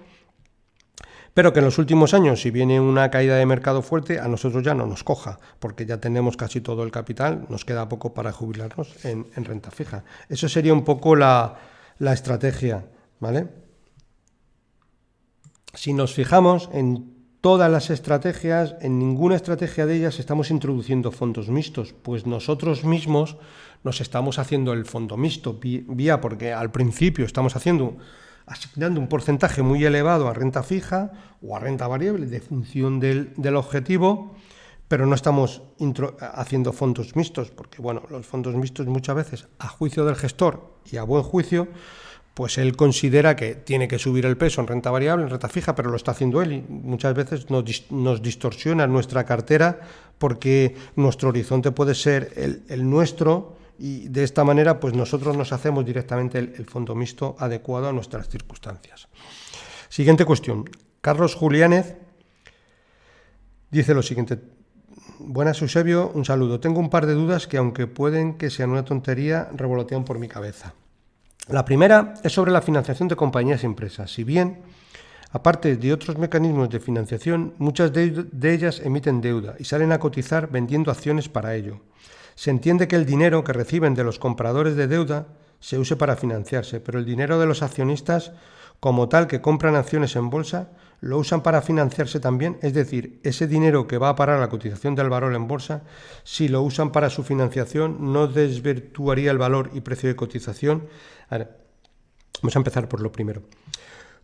pero que en los últimos años, si viene una caída de mercado fuerte, a nosotros ya no nos coja, porque ya tenemos casi todo el capital, nos queda poco para jubilarnos en renta fija. Eso sería un poco la estrategia, ¿vale? Si nos fijamos en todas las estrategias, en ninguna estrategia de ellas estamos introduciendo fondos mixtos, pues nosotros mismos nos estamos haciendo el fondo mixto, vía porque al principio estamos asignando un porcentaje muy elevado a renta fija o a renta variable de función del objetivo, pero no estamos haciendo fondos mixtos, porque bueno, los fondos mixtos muchas veces, a juicio del gestor y a buen juicio, pues él considera que tiene que subir el peso en renta variable, en renta fija, pero lo está haciendo él y muchas veces nos distorsiona nuestra cartera porque nuestro horizonte puede ser el nuestro y de esta manera pues nosotros nos hacemos directamente el fondo mixto adecuado a nuestras circunstancias. Siguiente cuestión. Carlos Juliánez dice lo siguiente. Buenas, Eusebio, un saludo. Tengo un par de dudas que, aunque pueden que sean una tontería, revolotean por mi cabeza. La primera es sobre la financiación de compañías y empresas. Si bien, aparte de otros mecanismos de financiación, muchas de ellas emiten deuda y salen a cotizar vendiendo acciones para ello. Se entiende que el dinero que reciben de los compradores de deuda se use para financiarse, pero el dinero de los accionistas, como tal, que compran acciones en bolsa, lo usan para financiarse también, es decir, ese dinero que va a parar a la cotización del valor en bolsa, si lo usan para su financiación, ¿no desvirtuaría el valor y precio de cotización? Vamos a empezar por lo primero.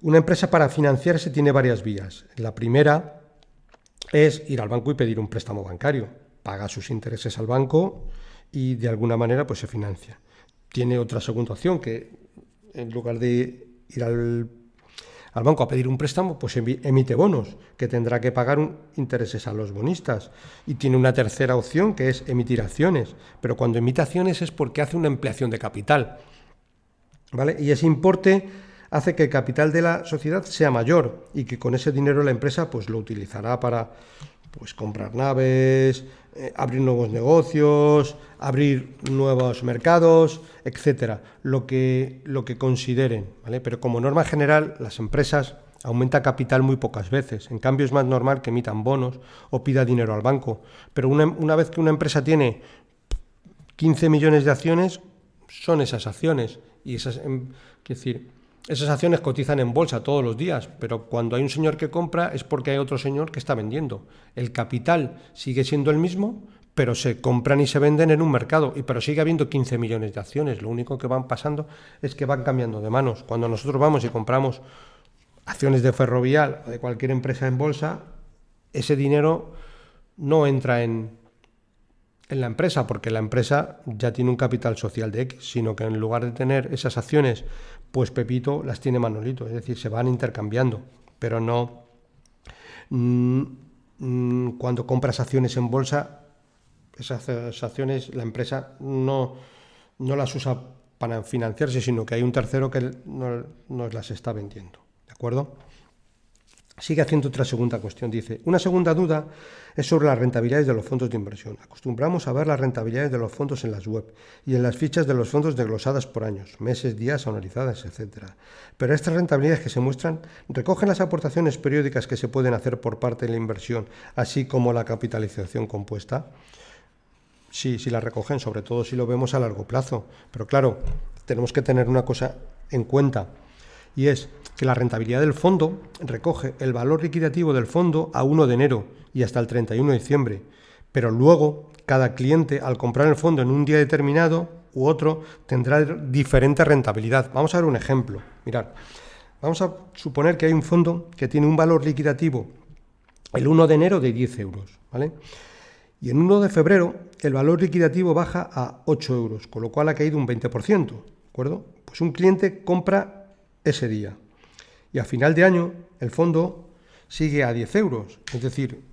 Una empresa para financiarse tiene varias vías. La primera es ir al banco y pedir un préstamo bancario. Paga sus intereses al banco y de alguna manera pues se financia. Tiene otra segunda opción, que en lugar de ir al banco a pedir un préstamo, pues emite bonos, que tendrá que pagar intereses a los bonistas. Y tiene una tercera opción, que es emitir acciones. Pero cuando emite acciones es porque hace una ampliación de capital, ¿vale? Y ese importe hace que el capital de la sociedad sea mayor y que con ese dinero la empresa pues lo utilizará para pues comprar naves, abrir nuevos negocios, abrir nuevos mercados, etcétera, lo que consideren, ¿vale? Pero como norma general, las empresas aumentan capital muy pocas veces. En cambio, es más normal que emitan bonos o pida dinero al banco. Pero una vez que una empresa tiene 15 millones de acciones, son esas acciones. Y esas acciones cotizan en bolsa todos los días, pero cuando hay un señor que compra es porque hay otro señor que está vendiendo. El capital sigue siendo el mismo, pero se compran y se venden en un mercado, pero sigue habiendo 15 millones de acciones. Lo único que van pasando es que van cambiando de manos. Cuando nosotros vamos y compramos acciones de Ferrovial o de cualquier empresa en bolsa, ese dinero no entra en la empresa, porque la empresa ya tiene un capital social de X, sino que en lugar de tener esas acciones, pues Pepito las tiene Manolito, es decir, se van intercambiando, pero no cuando compras acciones en bolsa, esas acciones la empresa no las usa para financiarse, sino que hay un tercero que nos las está vendiendo, ¿de acuerdo? Sigue haciendo otra segunda cuestión. Dice, una segunda duda es sobre las rentabilidades de los fondos de inversión. Acostumbramos a ver las rentabilidades de los fondos en las web y en las fichas de los fondos desglosadas por años, meses, días, anualizadas, etc. Pero estas rentabilidades que se muestran recogen las aportaciones periódicas que se pueden hacer por parte de la inversión, así como la capitalización compuesta. Sí las recogen, sobre todo si lo vemos a largo plazo. Pero claro, tenemos que tener una cosa en cuenta, y es que la rentabilidad del fondo recoge el valor liquidativo del fondo a 1 de enero y hasta el 31 de diciembre, Pero luego, cada cliente, al comprar el fondo en un día determinado u otro, tendrá diferente rentabilidad. Vamos a ver un ejemplo. Mirad, vamos a suponer que hay un fondo que tiene un valor liquidativo el 1 de enero de 10 euros, ¿vale? Y en 1 de febrero el valor liquidativo baja a 8 euros, con lo cual ha caído un 20%, ¿de acuerdo? Pues un cliente compra ese día y a final de año el fondo sigue a 10 euros, es decir,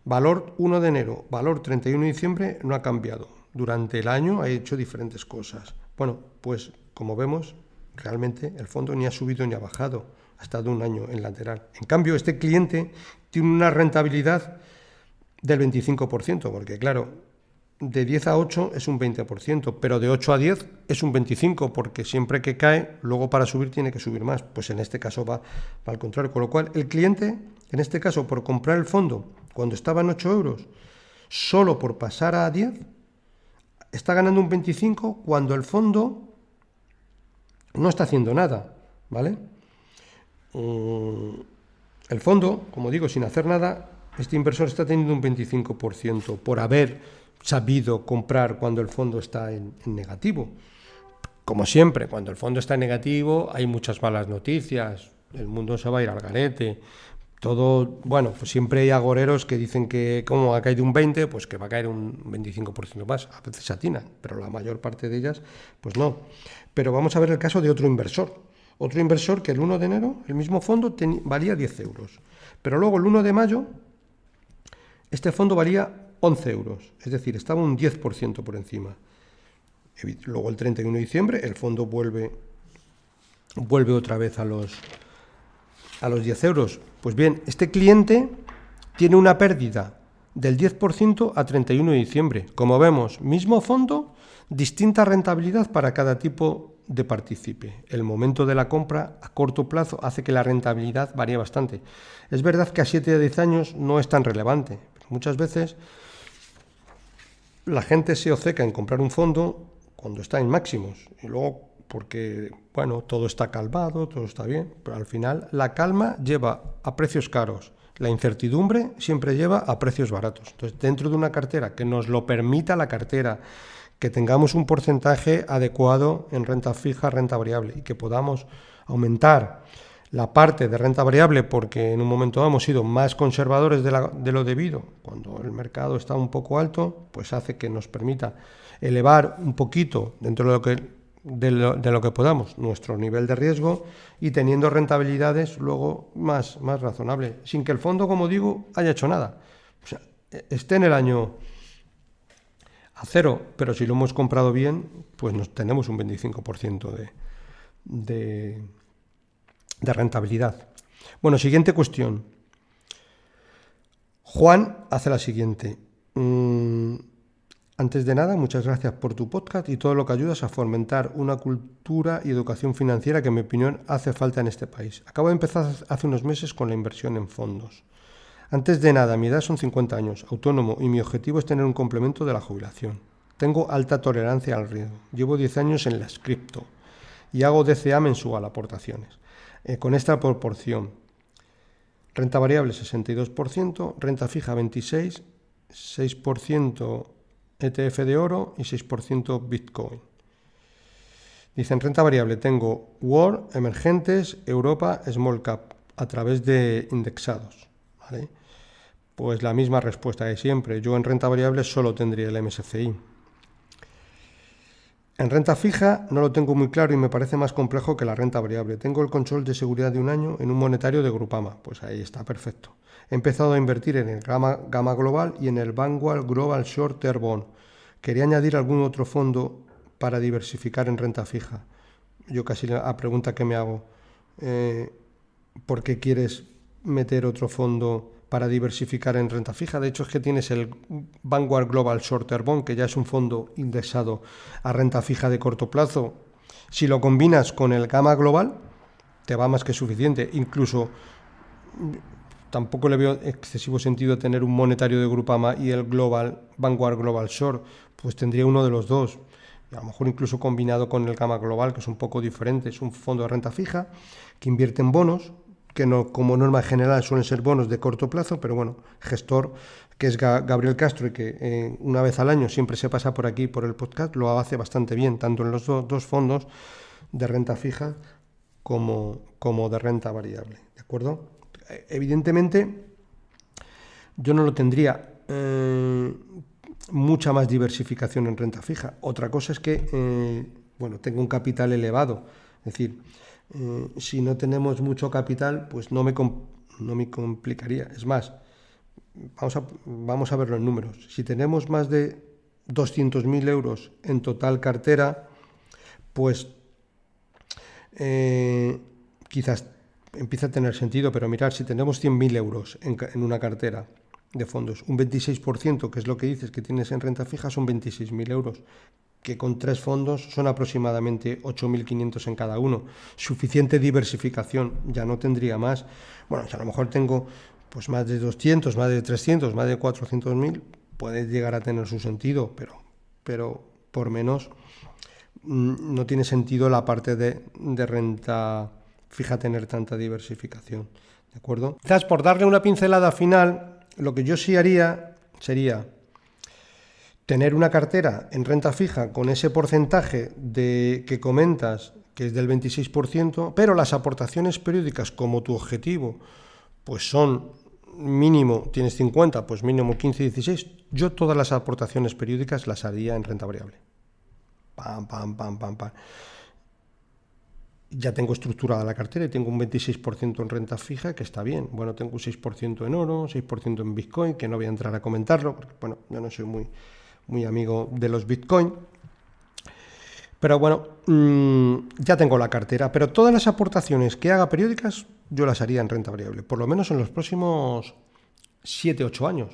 valor 1 de enero, valor 31 de diciembre no ha cambiado. Durante el año ha hecho diferentes cosas. Bueno, pues como vemos, realmente el fondo ni ha subido ni ha bajado, ha estado un año en lateral. En cambio, este cliente tiene una rentabilidad del 25%, porque claro, de 10 a 8 es un 20%, pero de 8 a 10 es un 25%, porque siempre que cae, luego para subir tiene que subir más. Pues en este caso va al contrario, con lo cual el cliente, en este caso, por comprar el fondo cuando estaba en 8 euros, solo por pasar a 10, está ganando un 25% cuando el fondo no está haciendo nada, ¿vale? El fondo, como digo, sin hacer nada, este inversor está teniendo un 25% por haber sabido comprar cuando el fondo está en negativo. Como siempre, cuando el fondo está en negativo hay muchas malas noticias, el mundo se va a ir al garete, todo, bueno, pues siempre hay agoreros que dicen que como ha caído un 20%, pues que va a caer un 25% más, a veces se atinan, pero la mayor parte de ellas, pues no. Pero vamos a ver el caso de otro inversor que el 1 de enero, el mismo fondo valía 10 euros, pero luego el 1 de mayo, este fondo valía 11 euros, es decir, estaba un 10% por encima. Luego el 31 de diciembre el fondo vuelve otra vez a los 10 euros. Pues bien, este cliente tiene una pérdida del 10% a 31 de diciembre. Como vemos, mismo fondo, distinta rentabilidad para cada tipo de partícipe. El momento de la compra a corto plazo hace que la rentabilidad varíe bastante. Es verdad que a 7 a 10 años no es tan relevante. Muchas veces la gente se obceca en comprar un fondo cuando está en máximos y luego porque, bueno, todo está calmado, todo está bien, pero al final la calma lleva a precios caros, la incertidumbre siempre lleva a precios baratos. Entonces, dentro de una cartera que nos lo permita la cartera, que tengamos un porcentaje adecuado en renta fija, renta variable y que podamos aumentar la parte de renta variable porque en un momento dado hemos sido más conservadores de lo debido, cuando el mercado está un poco alto, pues hace que nos permita elevar un poquito dentro de lo que podamos nuestro nivel de riesgo y teniendo rentabilidades luego más razonables, sin que el fondo, como digo, haya hecho nada. O sea, esté en el año a cero, pero si lo hemos comprado bien, pues tenemos un 25% de rentabilidad. Bueno, siguiente cuestión. Juan hace la siguiente. Antes de nada, muchas gracias por tu podcast y todo lo que ayudas a fomentar una cultura y educación financiera que, en mi opinión, hace falta en este país. Acabo de empezar hace unos meses con la inversión en fondos. Antes de nada, mi edad son 50 años, autónomo, y mi objetivo es tener un complemento de la jubilación. Tengo alta tolerancia al riesgo. Llevo 10 años en las cripto y hago DCA mensual, aportaciones. Con esta proporción, renta variable 62%, renta fija 26%, 6% ETF de oro y 6% Bitcoin. Dicen renta variable, tengo World, Emergentes, Europa, Small Cap, a través de indexados, ¿vale? Pues la misma respuesta de siempre. Yo en renta variable solo tendría el MSCI. En renta fija no lo tengo muy claro y me parece más complejo que la renta variable. Tengo el control de seguridad de un año en un monetario de Grupama. Pues ahí está, perfecto. He empezado a invertir en el Gamma Global y en el Vanguard Global Short Term Bond. Quería añadir algún otro fondo para diversificar en renta fija. Yo casi la pregunta que me hago, ¿por qué quieres meter otro fondo para diversificar en renta fija? De hecho, es que tienes el Vanguard Global Short Term Bond, que ya es un fondo indexado a renta fija de corto plazo. Si lo combinas con el Gamma Global, te va más que suficiente. Incluso tampoco le veo excesivo sentido tener un monetario de Grupama y el Vanguard Global Short, pues tendría uno de los dos. A lo mejor incluso combinado con el Gamma Global, que es un poco diferente. Es un fondo de renta fija que invierte en bonos, que no, como norma general suelen ser bonos de corto plazo, pero bueno, gestor, que es Gabriel Castro, y que una vez al año siempre se pasa por aquí, por el podcast, lo hace bastante bien, tanto en los dos fondos de renta fija como de renta variable, ¿de acuerdo? Evidentemente, yo no lo tendría mucha más diversificación en renta fija. Otra cosa es que, tengo un capital elevado. Es decir, si no tenemos mucho capital, pues no me complicaría. Es más, vamos a ver los números. Si tenemos más de 200.000 euros en total cartera, pues quizás empieza a tener sentido, pero mirar, si tenemos 100.000 euros en una cartera de fondos, un 26%, que es lo que dices que tienes en renta fija, son 26.000 euros, que con 3 fondos son aproximadamente 8.500 en cada uno. Suficiente diversificación, ya no tendría más. Bueno, si a lo mejor tengo pues más de 200, más de 300, más de 400.000, puede llegar a tener su sentido, pero por menos no tiene sentido la parte de renta fija tener tanta diversificación, ¿de acuerdo? Quizás por darle una pincelada final, lo que yo sí haría sería tener una cartera en renta fija con ese porcentaje que comentas, que es del 26%, pero las aportaciones periódicas, como tu objetivo pues son mínimo, tienes 50, pues mínimo 15, 16, yo todas las aportaciones periódicas las haría en renta variable. Pam, pam, pam, pam, pam. Ya tengo estructurada la cartera y tengo un 26% en renta fija, que está bien. Bueno, tengo un 6% en oro, 6% en Bitcoin, que no voy a entrar a comentarlo, porque bueno, yo no soy muy amigo de los Bitcoin. Pero bueno, ya tengo la cartera. Pero todas las aportaciones que haga periódicas, yo las haría en renta variable, por lo menos en los próximos 7, 8 años,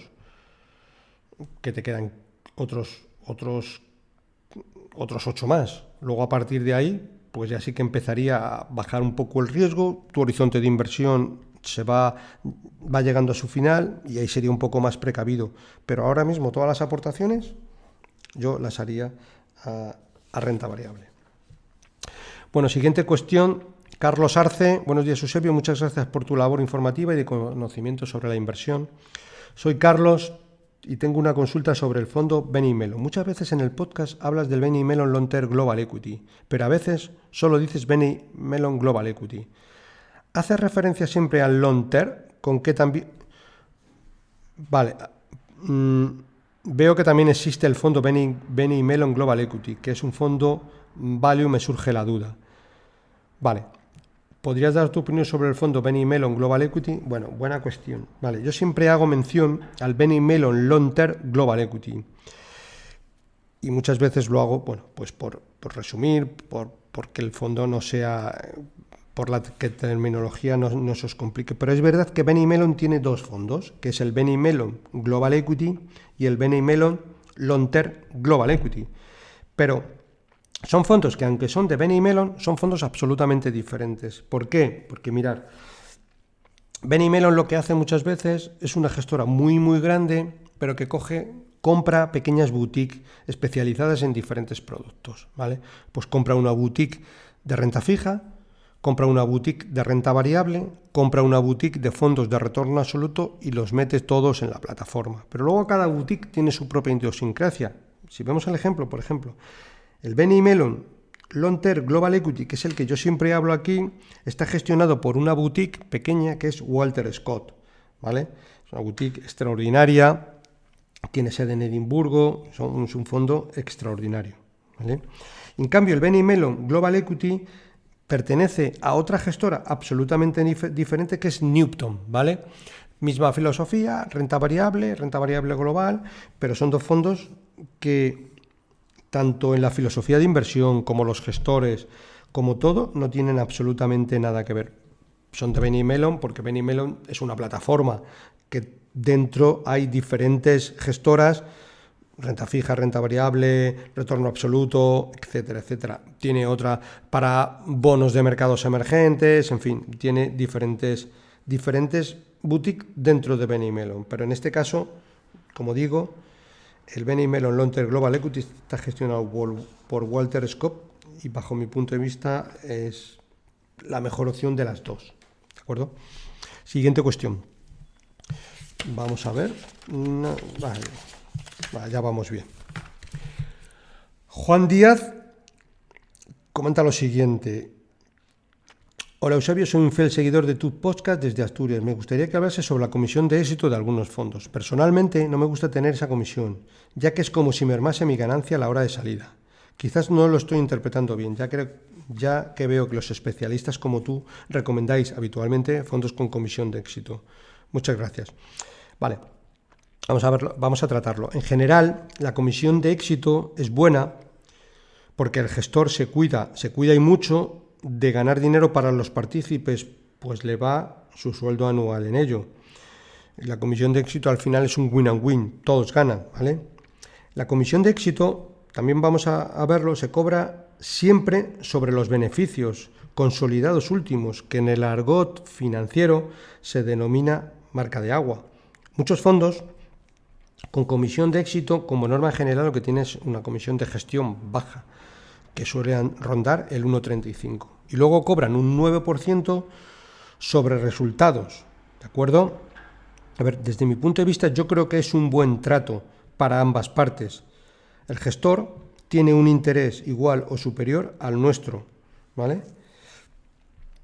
que te quedan otros 8 más. Luego, a partir de ahí, pues ya sí que empezaría a bajar un poco el riesgo, tu horizonte de inversión va llegando a su final y ahí sería un poco más precavido. Pero ahora mismo todas las aportaciones yo las haría a renta variable. Bueno, siguiente cuestión. Carlos Arce, buenos días Eusebio, muchas gracias por tu labor informativa y de conocimiento sobre la inversión. Soy Carlos y tengo una consulta sobre el fondo Benny Mellon. Muchas veces en el podcast hablas del Benny Mellon Long Term Global Equity, pero a veces solo dices Benny Mellon Global Equity. ¿Haces referencia siempre al Long Term? ¿Con qué también? Vale. Veo que también existe el fondo Benny Mellon Global Equity, que es un fondo value, me surge la duda. Vale. ¿Podrías dar tu opinión sobre el fondo Benny Mellon Global Equity? Bueno, buena cuestión. Vale, yo siempre hago mención al Benny Mellon Long Term Global Equity. Y muchas veces lo hago, bueno, pues por resumir, porque el fondo no sea, por la que terminología no se os complique. Pero es verdad que Benny Mellon tiene 2 fondos, que es el Benny Mellon Global Equity y el Benny Mellon Long Term Global Equity. Pero son fondos que, aunque son de Benny Mellon, son fondos absolutamente diferentes. ¿Por qué? Porque mirar, Benny Mellon lo que hace muchas veces es una gestora muy grande, pero que compra pequeñas boutiques especializadas en diferentes productos, ¿vale? Pues compra una boutique de renta fija, compra una boutique de renta variable, compra una boutique de fondos de retorno absoluto y los mete todos en la plataforma. Pero luego cada boutique tiene su propia idiosincrasia. Si vemos el ejemplo, por ejemplo, el Benny Mellon Long Term Global Equity, que es el que yo siempre hablo aquí, está gestionado por una boutique pequeña que es Walter Scott, ¿vale? Es una boutique extraordinaria, tiene sede en Edimburgo, es un fondo extraordinario, ¿vale? En cambio, el Benny Mellon Global Equity pertenece a otra gestora absolutamente diferente, que es Newton, ¿vale? Misma filosofía, renta variable global, pero son 2 fondos que tanto en la filosofía de inversión como los gestores, como todo, no tienen absolutamente nada que ver. Son de Benny Mellon porque Benny Mellon es una plataforma que dentro hay diferentes gestoras, renta fija, renta variable, retorno absoluto, etcétera, etcétera. Tiene otra para bonos de mercados emergentes, en fin, tiene diferentes boutiques dentro de Benny Mellon. Pero en este caso, como digo, el Benny Mellon Long Term Global Equity está gestionado por Walter Scott y bajo mi punto de vista es la mejor opción de las 2. ¿De acuerdo? Siguiente cuestión. Vamos a ver. Vale, ya vamos bien. Juan Díaz comenta lo siguiente. Hola Eusebio, soy un fiel seguidor de tu podcast desde Asturias. Me gustaría que hablase sobre la comisión de éxito de algunos fondos. Personalmente no me gusta tener esa comisión, ya que es como si mermase mi ganancia a la hora de salida. Quizás no lo estoy interpretando bien, ya que veo que los especialistas como tú recomendáis habitualmente fondos con comisión de éxito. Muchas gracias. Vale, vamos a tratarlo. En general, la comisión de éxito es buena porque el gestor se cuida y mucho de ganar dinero para los partícipes, pues le va su sueldo anual en ello. La comisión de éxito al final es un win and win, todos ganan, ¿vale? La comisión de éxito, también vamos a verlo, se cobra siempre sobre los beneficios consolidados últimos, que en el argot financiero se denomina marca de agua. Muchos fondos con comisión de éxito, como norma general, lo que tiene es una comisión de gestión baja, que suelen rondar el 1,35. Y luego cobran un 9% sobre resultados, ¿de acuerdo? A ver, desde mi punto de vista, yo creo que es un buen trato para ambas partes. El gestor tiene un interés igual o superior al nuestro, ¿vale?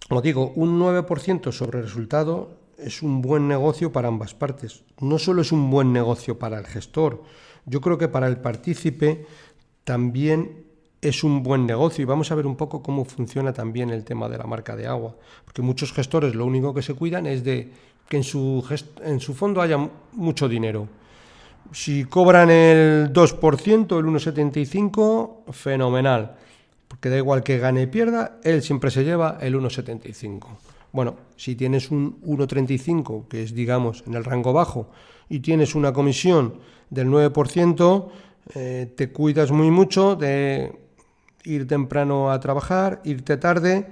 Como digo, un 9% sobre resultado es un buen negocio para ambas partes. No solo es un buen negocio para el gestor, yo creo que para el partícipe también es un buen negocio, y vamos a ver un poco cómo funciona también el tema de la marca de agua, porque muchos gestores lo único que se cuidan es de que en su fondo haya mucho dinero. Si cobran el 2%, el 1,75, fenomenal, porque da igual que gane y pierda, él siempre se lleva el 1,75. Bueno, si tienes un 1,35, que es, digamos, en el rango bajo, y tienes una comisión del 9%, te cuidas muy mucho de ir temprano a trabajar, ir temprano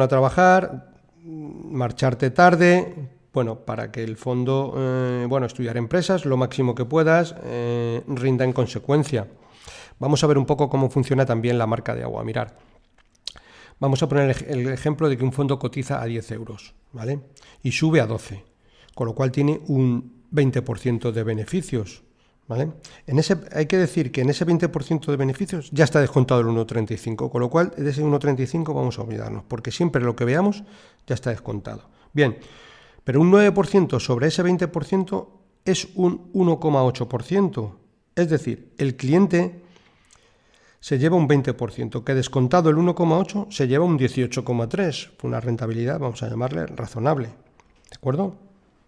a trabajar, marcharte tarde, bueno, para que el fondo, estudiar empresas lo máximo que puedas, rinda en consecuencia. Vamos a ver un poco cómo funciona también la marca de agua. Mirad, vamos a poner el ejemplo de que un fondo cotiza a 10 euros, ¿vale? Y sube a 12, con lo cual tiene un 20% de beneficios, ¿vale? Hay que decir que en ese 20% de beneficios ya está descontado el 1,35, con lo cual de ese 1,35 vamos a olvidarnos, porque siempre lo que veamos ya está descontado. Bien, pero un 9% sobre ese 20% es un 1,8%, es decir, el cliente se lleva un 20%, que descontado el 1,8 se lleva un 18,3, una rentabilidad, vamos a llamarle razonable, ¿de acuerdo?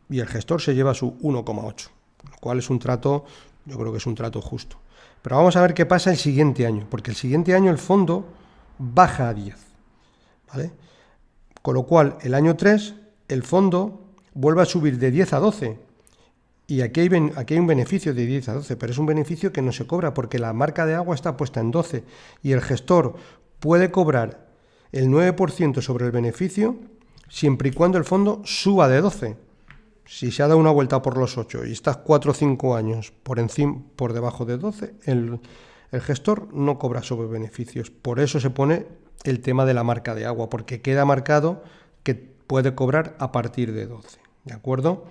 Y el gestor se lleva su 1,8, lo cual es un trato, yo creo que es un trato justo. Pero vamos a ver qué pasa el siguiente año, porque el siguiente año el fondo baja a 10, ¿vale? Con lo cual el año 3 el fondo vuelve a subir de 10 a 12, y aquí hay un beneficio de 10 a 12, pero es un beneficio que no se cobra porque la marca de agua está puesta en 12 y el gestor puede cobrar el 9% sobre el beneficio siempre y cuando el fondo suba de 12. Si se ha dado una vuelta por los 8 y estás 4 o 5 años por debajo de 12, el gestor no cobra sobre beneficios. Por eso se pone el tema de la marca de agua, porque queda marcado que puede cobrar a partir de 12, ¿de acuerdo?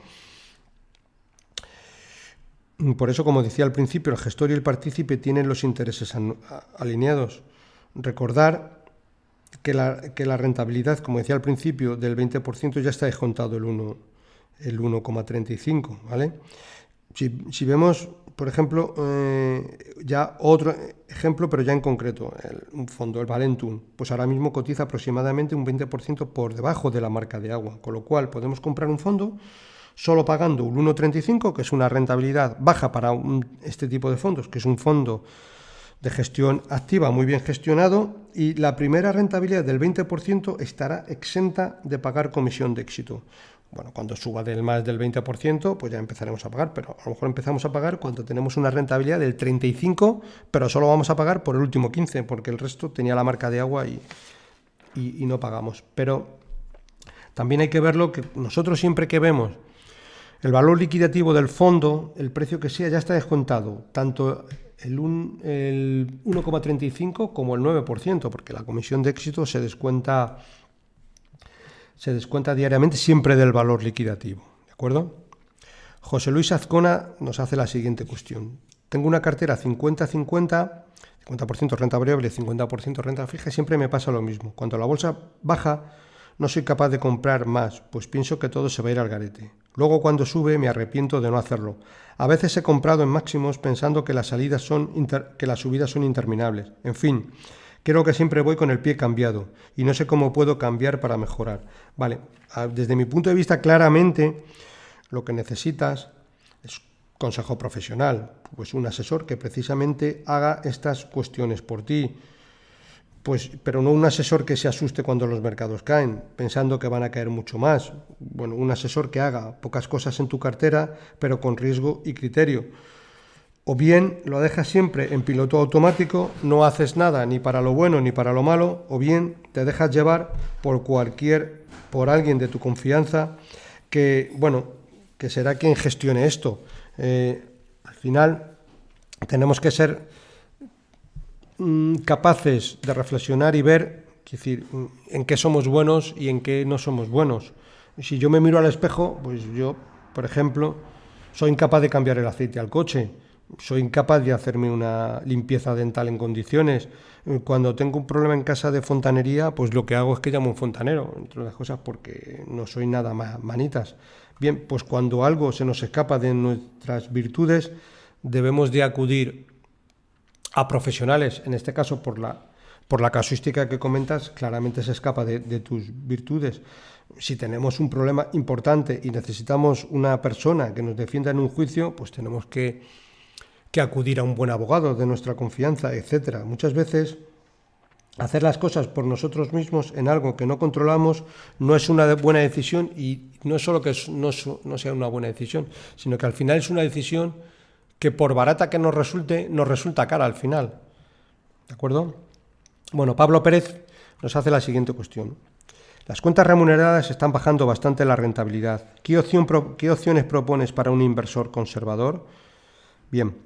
Por eso, como decía al principio, el gestor y el partícipe tienen los intereses alineados. Recordar que la rentabilidad, como decía al principio, del 20% ya está descontado el 1,35, ¿vale? Si vemos, por ejemplo, ya otro ejemplo, pero ya en concreto, un fondo, el Valentum, pues ahora mismo cotiza aproximadamente un 20% por debajo de la marca de agua, con lo cual podemos comprar un fondo solo pagando un 1,35, que es una rentabilidad baja para este tipo de fondos, que es un fondo de gestión activa muy bien gestionado, y la primera rentabilidad del 20% estará exenta de pagar comisión de éxito. Bueno, cuando suba del más del 20%, pues ya empezaremos a pagar, pero a lo mejor empezamos a pagar cuando tenemos una rentabilidad del 35%, pero solo vamos a pagar por el último 15%, porque el resto tenía la marca de agua y no pagamos. Pero también hay que verlo que nosotros siempre que vemos el valor liquidativo del fondo, el precio que sea, ya está descontado, tanto el 1,35 como el 9%, porque la comisión de éxito se descuenta diariamente siempre del valor liquidativo, ¿de acuerdo? José Luis Azcona nos hace la siguiente cuestión. Tengo una cartera 50-50, 50% renta variable, 50% renta fija, y siempre me pasa lo mismo. Cuando la bolsa baja, no soy capaz de comprar más, pues pienso que todo se va a ir al garete. Luego cuando sube me arrepiento de no hacerlo. A veces he comprado en máximos pensando que las subidas son interminables. En fin, creo que siempre voy con el pie cambiado y no sé cómo puedo cambiar para mejorar. Vale, desde mi punto de vista, claramente lo que necesitas es consejo profesional, pues un asesor que precisamente haga estas cuestiones por ti. Pues, pero no un asesor que se asuste cuando los mercados caen, pensando que van a caer mucho más. Bueno, un asesor que haga pocas cosas en tu cartera, pero con riesgo y criterio. O bien lo dejas siempre en piloto automático, no haces nada ni para lo bueno ni para lo malo, o bien te dejas llevar por alguien de tu confianza que será quien gestione esto. Al final tenemos que ser capaces de reflexionar y ver, es decir, en qué somos buenos y en qué no somos buenos. Si yo me miro al espejo, pues yo, por ejemplo, soy incapaz de cambiar el aceite al coche, soy incapaz de hacerme una limpieza dental en condiciones. Cuando tengo un problema en casa de fontanería, pues lo que hago es que llamo a un fontanero, entre otras cosas porque no soy nada más manitas. Bien, pues cuando algo se nos escapa de nuestras virtudes, debemos de acudir a profesionales, en este caso por la casuística que comentas, claramente se escapa de tus virtudes. Si tenemos un problema importante y necesitamos una persona que nos defienda en un juicio, pues tenemos que acudir a un buen abogado de nuestra confianza, etcétera. Muchas veces hacer las cosas por nosotros mismos en algo que no controlamos no es una buena decisión, y no es solo que no sea una buena decisión, sino que al final es una decisión que por barata que nos resulta cara al final. ¿De acuerdo? Bueno, Pablo Pérez nos hace la siguiente cuestión. Las cuentas remuneradas están bajando bastante la rentabilidad. ¿Qué opciones propones para un inversor conservador? Bien,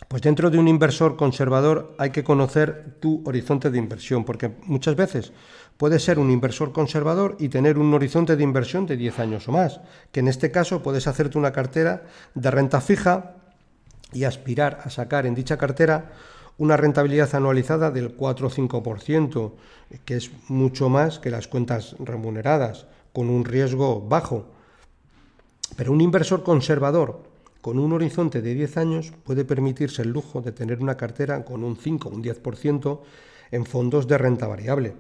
pues dentro de un inversor conservador hay que conocer tu horizonte de inversión, porque muchas veces puedes ser un inversor conservador y tener un horizonte de inversión de 10 años o más, que en este caso puedes hacerte una cartera de renta fija y aspirar a sacar en dicha cartera una rentabilidad anualizada del 4 o 5%, que es mucho más que las cuentas remuneradas, con un riesgo bajo. Pero un inversor conservador con un horizonte de 10 años puede permitirse el lujo de tener una cartera con un 5 o un 10% en fondos de renta variable.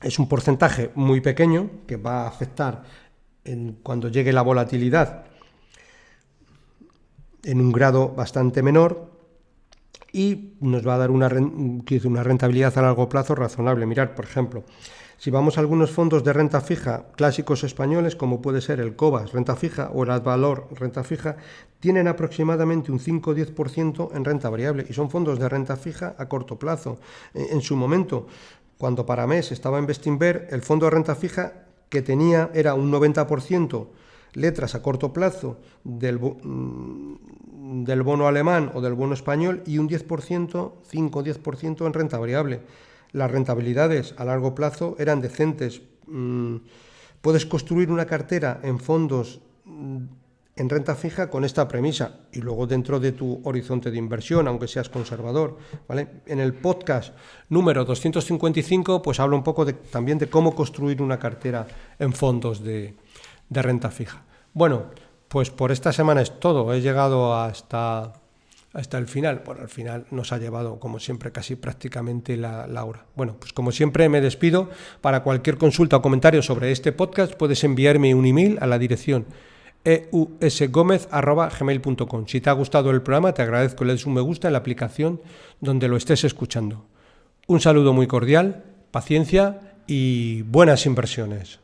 Es un porcentaje muy pequeño que va a afectar cuando llegue la volatilidad en un grado bastante menor, y nos va a dar una rentabilidad a largo plazo razonable. Mirad, por ejemplo, si vamos a algunos fondos de renta fija clásicos españoles, como puede ser el Cobas renta fija o el Advalor renta fija, tienen aproximadamente un 5 o 10% en renta variable, y son fondos de renta fija a corto plazo. En su momento, cuando Paramés estaba en Bestinver, el fondo de renta fija que tenía era un 90% letras a corto plazo del bono alemán o del bono español, y un 10%, 5 o 10% en renta variable. Las rentabilidades a largo plazo eran decentes. Puedes construir una cartera en fondos en renta fija con esta premisa, y luego dentro de tu horizonte de inversión, aunque seas conservador, ¿vale? En el podcast número 255 pues hablo un poco también de cómo construir una cartera en fondos de renta fija. Bueno, pues por esta semana es todo. He llegado hasta el final. Bueno, al final nos ha llevado, como siempre, casi prácticamente la hora. Bueno, pues como siempre me despido. Para cualquier consulta o comentario sobre este podcast puedes enviarme un email a la dirección eusgomez@gmail.com. Si te ha gustado el programa, te agradezco que le des un me gusta en la aplicación donde lo estés escuchando. Un saludo muy cordial, paciencia y buenas inversiones.